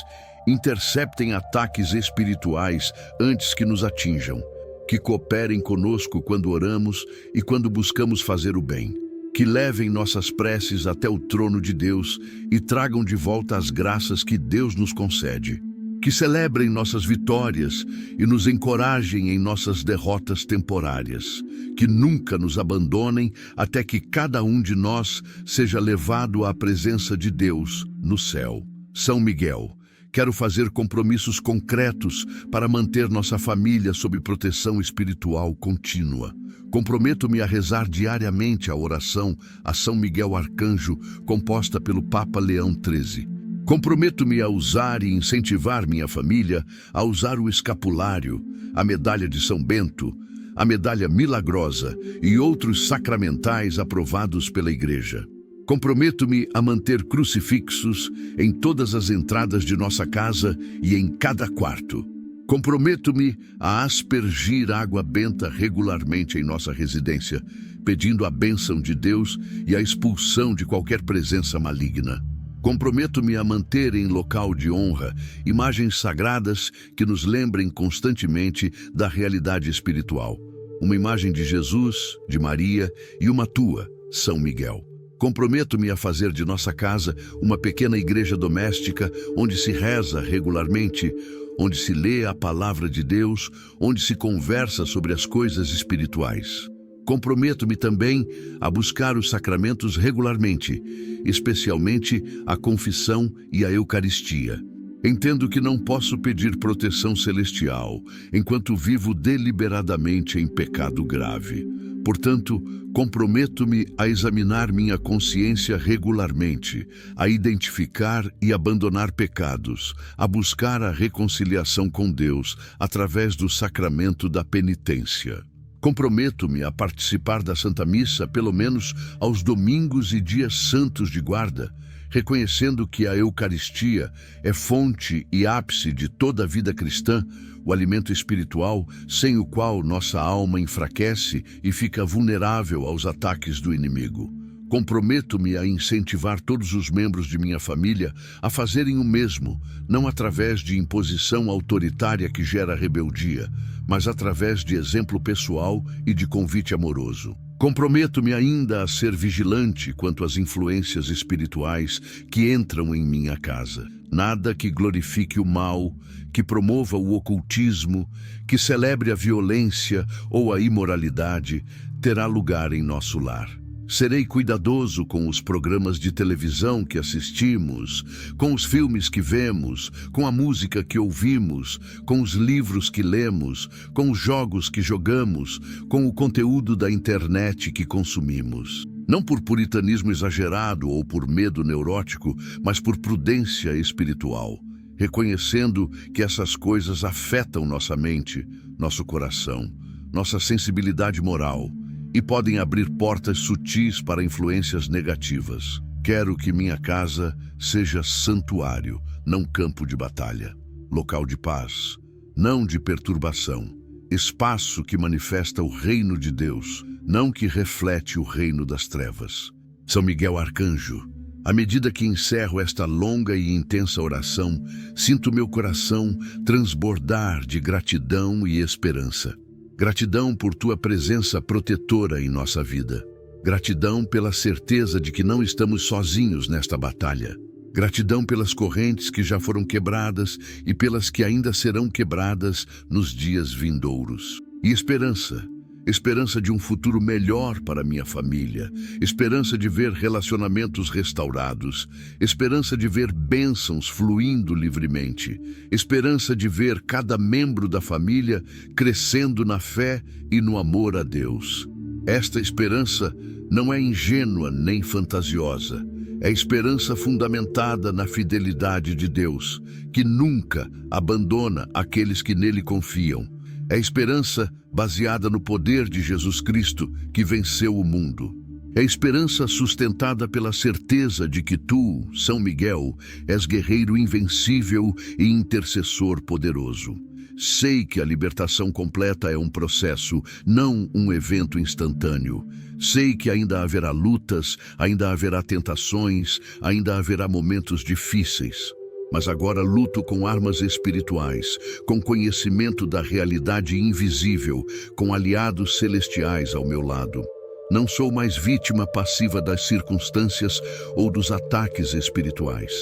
interceptem ataques espirituais antes que nos atinjam. Que cooperem conosco quando oramos e quando buscamos fazer o bem. Que levem nossas preces até o trono de Deus e tragam de volta as graças que Deus nos concede. Que celebrem nossas vitórias e nos encorajem em nossas derrotas temporárias. Que nunca nos abandonem até que cada um de nós seja levado à presença de Deus no céu. São Miguel, quero fazer compromissos concretos para manter nossa família sob proteção espiritual contínua. Comprometo-me a rezar diariamente a oração a São Miguel Arcanjo, composta pelo Papa Leão XIII. Comprometo-me a usar e incentivar minha família a usar o escapulário, a medalha de São Bento, a medalha milagrosa e outros sacramentais aprovados pela Igreja. Comprometo-me a manter crucifixos em todas as entradas de nossa casa e em cada quarto. Comprometo-me a aspergir água benta regularmente em nossa residência, pedindo a bênção de Deus e a expulsão de qualquer presença maligna. Comprometo-me a manter em local de honra imagens sagradas que nos lembrem constantemente da realidade espiritual. Uma imagem de Jesus, de Maria e uma tua, São Miguel. Comprometo-me a fazer de nossa casa uma pequena igreja doméstica onde se reza regularmente, onde se lê a palavra de Deus, onde se conversa sobre as coisas espirituais. Comprometo-me também a buscar os sacramentos regularmente, especialmente a confissão e a Eucaristia. Entendo que não posso pedir proteção celestial enquanto vivo deliberadamente em pecado grave. Portanto, comprometo-me a examinar minha consciência regularmente, a identificar e abandonar pecados, a buscar a reconciliação com Deus através do sacramento da penitência. Comprometo-me a participar da Santa Missa pelo menos aos domingos e dias santos de guarda, reconhecendo que a Eucaristia é fonte e ápice de toda a vida cristã, o alimento espiritual sem o qual nossa alma enfraquece e fica vulnerável aos ataques do inimigo. Comprometo-me a incentivar todos os membros de minha família a fazerem o mesmo, não através de imposição autoritária que gera rebeldia, mas através de exemplo pessoal e de convite amoroso. Comprometo-me ainda a ser vigilante quanto às influências espirituais que entram em minha casa. Nada que glorifique o mal, que promova o ocultismo, que celebre a violência ou a imoralidade, terá lugar em nosso lar. Serei cuidadoso com os programas de televisão que assistimos, com os filmes que vemos, com a música que ouvimos, com os livros que lemos, com os jogos que jogamos, com o conteúdo da internet que consumimos. Não por puritanismo exagerado ou por medo neurótico, mas por prudência espiritual, reconhecendo que essas coisas afetam nossa mente, nosso coração, nossa sensibilidade moral, e podem abrir portas sutis para influências negativas. Quero que minha casa seja santuário, não campo de batalha, local de paz, não de perturbação, espaço que manifesta o reino de Deus, não que reflete o reino das trevas. São Miguel Arcanjo, à medida que encerro esta longa e intensa oração, sinto meu coração transbordar de gratidão e esperança. Gratidão por tua presença protetora em nossa vida. Gratidão pela certeza de que não estamos sozinhos nesta batalha. Gratidão pelas correntes que já foram quebradas e pelas que ainda serão quebradas nos dias vindouros. E esperança. Esperança de um futuro melhor para minha família, esperança de ver relacionamentos restaurados, esperança de ver bênçãos fluindo livremente, esperança de ver cada membro da família crescendo na fé e no amor a Deus. Esta esperança não é ingênua nem fantasiosa, é esperança fundamentada na fidelidade de Deus, que nunca abandona aqueles que nele confiam. É esperança baseada no poder de Jesus Cristo, que venceu o mundo. É esperança sustentada pela certeza de que tu, São Miguel, és guerreiro invencível e intercessor poderoso. Sei que a libertação completa é um processo, não um evento instantâneo. Sei que ainda haverá lutas, ainda haverá tentações, ainda haverá momentos difíceis. Mas agora luto com armas espirituais, com conhecimento da realidade invisível, com aliados celestiais ao meu lado. Não sou mais vítima passiva das circunstâncias ou dos ataques espirituais.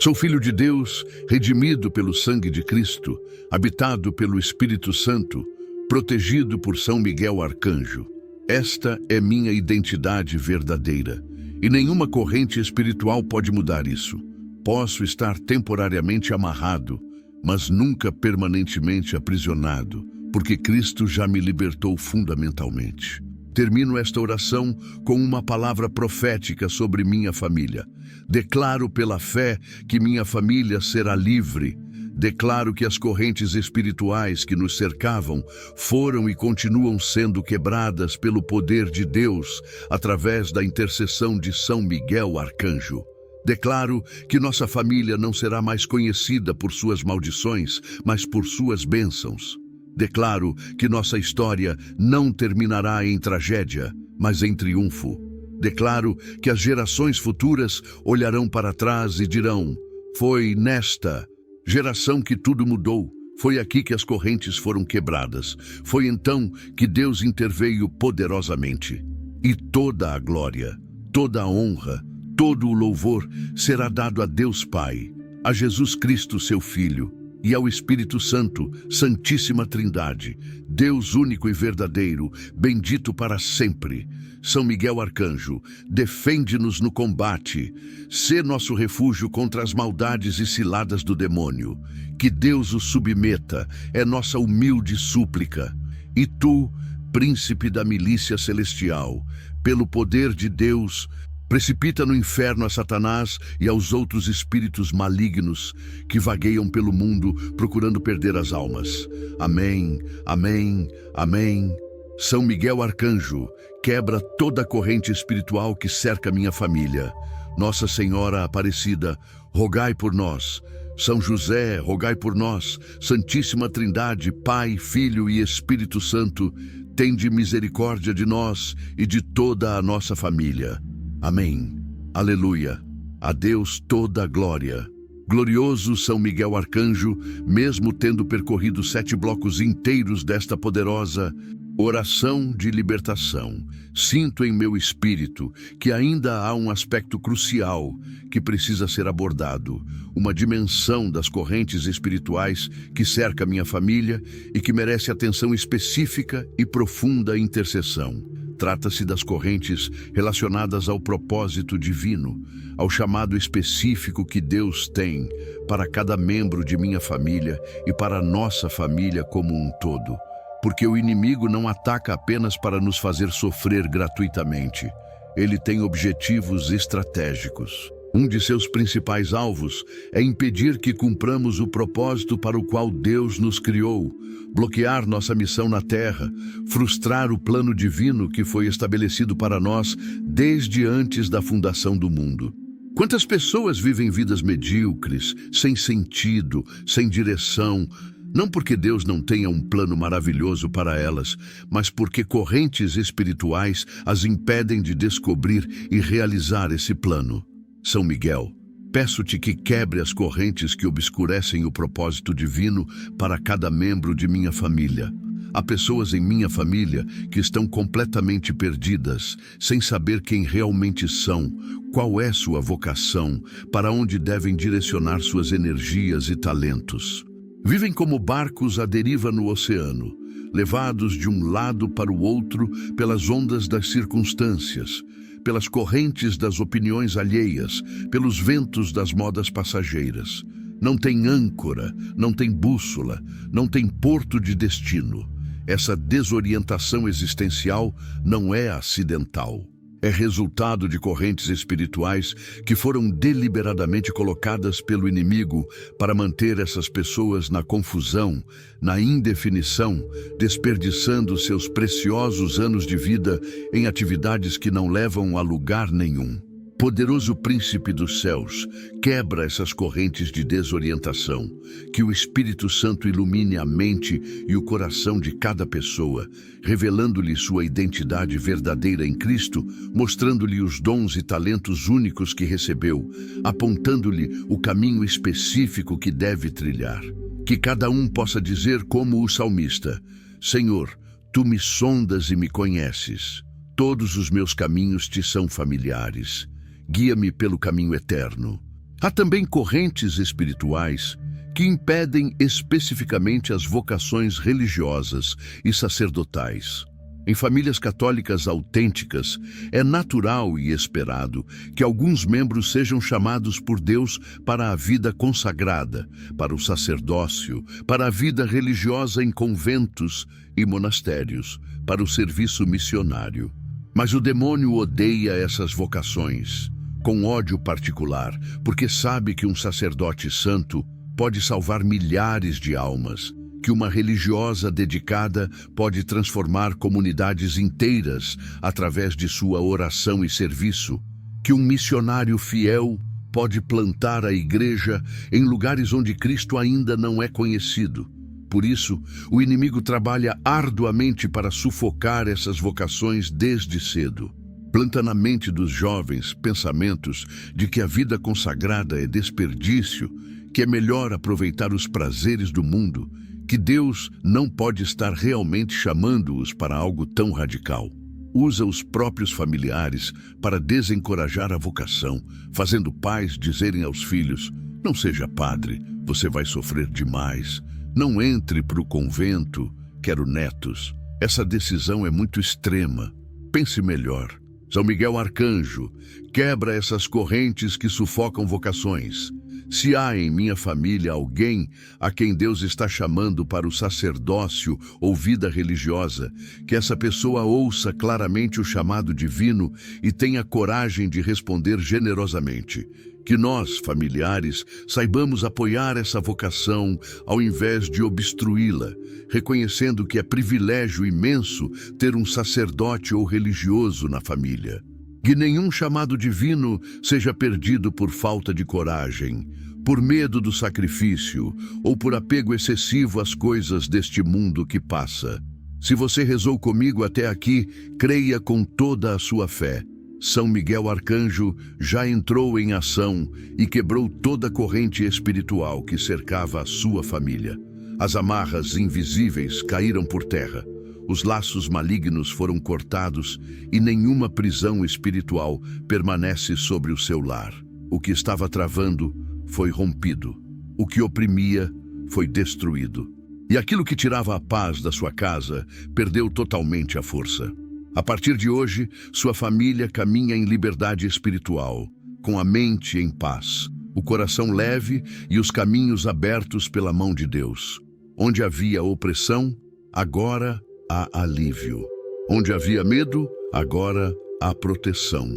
Sou filho de Deus, redimido pelo sangue de Cristo, habitado pelo Espírito Santo, protegido por São Miguel Arcanjo. Esta é minha identidade verdadeira, e nenhuma corrente espiritual pode mudar isso. Posso estar temporariamente amarrado, mas nunca permanentemente aprisionado, porque Cristo já me libertou fundamentalmente. Termino esta oração com uma palavra profética sobre minha família. Declaro pela fé que minha família será livre. Declaro que as correntes espirituais que nos cercavam foram e continuam sendo quebradas pelo poder de Deus através da intercessão de São Miguel Arcanjo. Declaro que nossa família não será mais conhecida por suas maldições, mas por suas bênçãos. Declaro que nossa história não terminará em tragédia, mas em triunfo. Declaro que as gerações futuras olharão para trás e dirão: foi nesta geração que tudo mudou. Foi aqui que as correntes foram quebradas. Foi então que Deus interveio poderosamente. E toda a glória, toda a honra, todo o louvor será dado a Deus Pai, a Jesus Cristo, seu Filho, e ao Espírito Santo, Santíssima Trindade, Deus único e verdadeiro, bendito para sempre. São Miguel Arcanjo, defende-nos no combate, sê nosso refúgio contra as maldades e ciladas do demônio. Que Deus o submeta, é nossa humilde súplica. E tu, príncipe da milícia celestial, pelo poder de Deus, precipita no inferno a Satanás e aos outros espíritos malignos que vagueiam pelo mundo procurando perder as almas. Amém, amém, amém. São Miguel Arcanjo, quebra toda a corrente espiritual que cerca minha família. Nossa Senhora Aparecida, rogai por nós. São José, rogai por nós. Santíssima Trindade, Pai, Filho e Espírito Santo, tende misericórdia de nós e de toda a nossa família. Amém. Aleluia. A Deus toda a glória. Glorioso São Miguel Arcanjo, mesmo tendo percorrido 7 blocos inteiros desta poderosa oração de libertação, sinto em meu espírito que ainda há um aspecto crucial que precisa ser abordado, uma dimensão das correntes espirituais que cerca minha família e que merece atenção específica e profunda intercessão. Trata-se das correntes relacionadas ao propósito divino, ao chamado específico que Deus tem para cada membro de minha família e para a nossa família como um todo. Porque o inimigo não ataca apenas para nos fazer sofrer gratuitamente. Ele tem objetivos estratégicos. Um de seus principais alvos é impedir que cumpramos o propósito para o qual Deus nos criou, bloquear nossa missão na Terra, frustrar o plano divino que foi estabelecido para nós desde antes da fundação do mundo. Quantas pessoas vivem vidas medíocres, sem sentido, sem direção, não porque Deus não tenha um plano maravilhoso para elas, mas porque correntes espirituais as impedem de descobrir e realizar esse plano. São Miguel, peço-te que quebre as correntes que obscurecem o propósito divino para cada membro de minha família. Há pessoas em minha família que estão completamente perdidas, sem saber quem realmente são, qual é sua vocação, para onde devem direcionar suas energias e talentos. Vivem como barcos à deriva no oceano, levados de um lado para o outro pelas ondas das circunstâncias, pelas correntes das opiniões alheias, pelos ventos das modas passageiras. Não tem âncora, não tem bússola, não tem porto de destino. Essa desorientação existencial não é acidental. É resultado de correntes espirituais que foram deliberadamente colocadas pelo inimigo para manter essas pessoas na confusão, na indefinição, desperdiçando seus preciosos anos de vida em atividades que não levam a lugar nenhum. Poderoso Príncipe dos Céus, quebra essas correntes de desorientação, que o Espírito Santo ilumine a mente e o coração de cada pessoa, revelando-lhe sua identidade verdadeira em Cristo, mostrando-lhe os dons e talentos únicos que recebeu, apontando-lhe o caminho específico que deve trilhar. Que cada um possa dizer como o salmista: Senhor, tu me sondas e me conheces. Todos os meus caminhos te são familiares. Guia-me pelo caminho eterno. Há também correntes espirituais que impedem especificamente as vocações religiosas e sacerdotais. Em famílias católicas autênticas, é natural e esperado que alguns membros sejam chamados por Deus para a vida consagrada, para o sacerdócio, para a vida religiosa em conventos e monastérios, para o serviço missionário. Mas o demônio odeia essas vocações, com ódio particular, porque sabe que um sacerdote santo pode salvar milhares de almas, que uma religiosa dedicada pode transformar comunidades inteiras através de sua oração e serviço, que um missionário fiel pode plantar a igreja em lugares onde Cristo ainda não é conhecido. Por isso, o inimigo trabalha arduamente para sufocar essas vocações desde cedo. Planta na mente dos jovens pensamentos de que a vida consagrada é desperdício, que é melhor aproveitar os prazeres do mundo, que Deus não pode estar realmente chamando-os para algo tão radical. Usa os próprios familiares para desencorajar a vocação, fazendo pais dizerem aos filhos: não seja padre, você vai sofrer demais. Não entre para o convento, quero netos. Essa decisão é muito extrema. Pense melhor. São Miguel Arcanjo, quebra essas correntes que sufocam vocações. Se há em minha família alguém a quem Deus está chamando para o sacerdócio ou vida religiosa, que essa pessoa ouça claramente o chamado divino e tenha coragem de responder generosamente. Que nós, familiares, saibamos apoiar essa vocação ao invés de obstruí-la, reconhecendo que é privilégio imenso ter um sacerdote ou religioso na família. Que nenhum chamado divino seja perdido por falta de coragem, por medo do sacrifício ou por apego excessivo às coisas deste mundo que passa. Se você rezou comigo até aqui, creia com toda a sua fé. São Miguel Arcanjo já entrou em ação e quebrou toda a corrente espiritual que cercava a sua família. As amarras invisíveis caíram por terra. Os laços malignos foram cortados e nenhuma prisão espiritual permanece sobre o seu lar. O que estava travando foi rompido. O que oprimia foi destruído. E aquilo que tirava a paz da sua casa perdeu totalmente a força. A partir de hoje, sua família caminha em liberdade espiritual, com a mente em paz, o coração leve e os caminhos abertos pela mão de Deus. Onde havia opressão, agora há alívio. Onde havia medo, agora há proteção.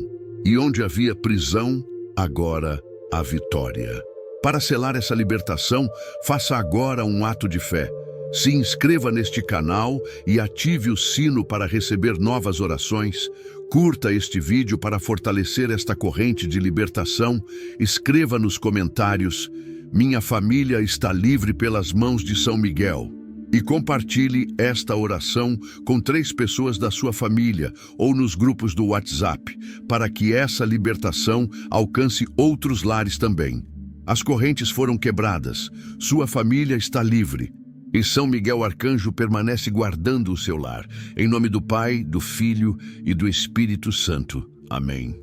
E onde havia prisão, agora há vitória. Para selar essa libertação, faça agora um ato de fé. Se inscreva neste canal e ative o sino para receber novas orações. Curta este vídeo para fortalecer esta corrente de libertação. Escreva nos comentários: minha família está livre pelas mãos de São Miguel. E compartilhe esta oração com 3 pessoas da sua família ou nos grupos do WhatsApp, para que essa libertação alcance outros lares também. As correntes foram quebradas, sua família está livre. E São Miguel Arcanjo permanece guardando o seu lar. Em nome do Pai, do Filho e do Espírito Santo. Amém.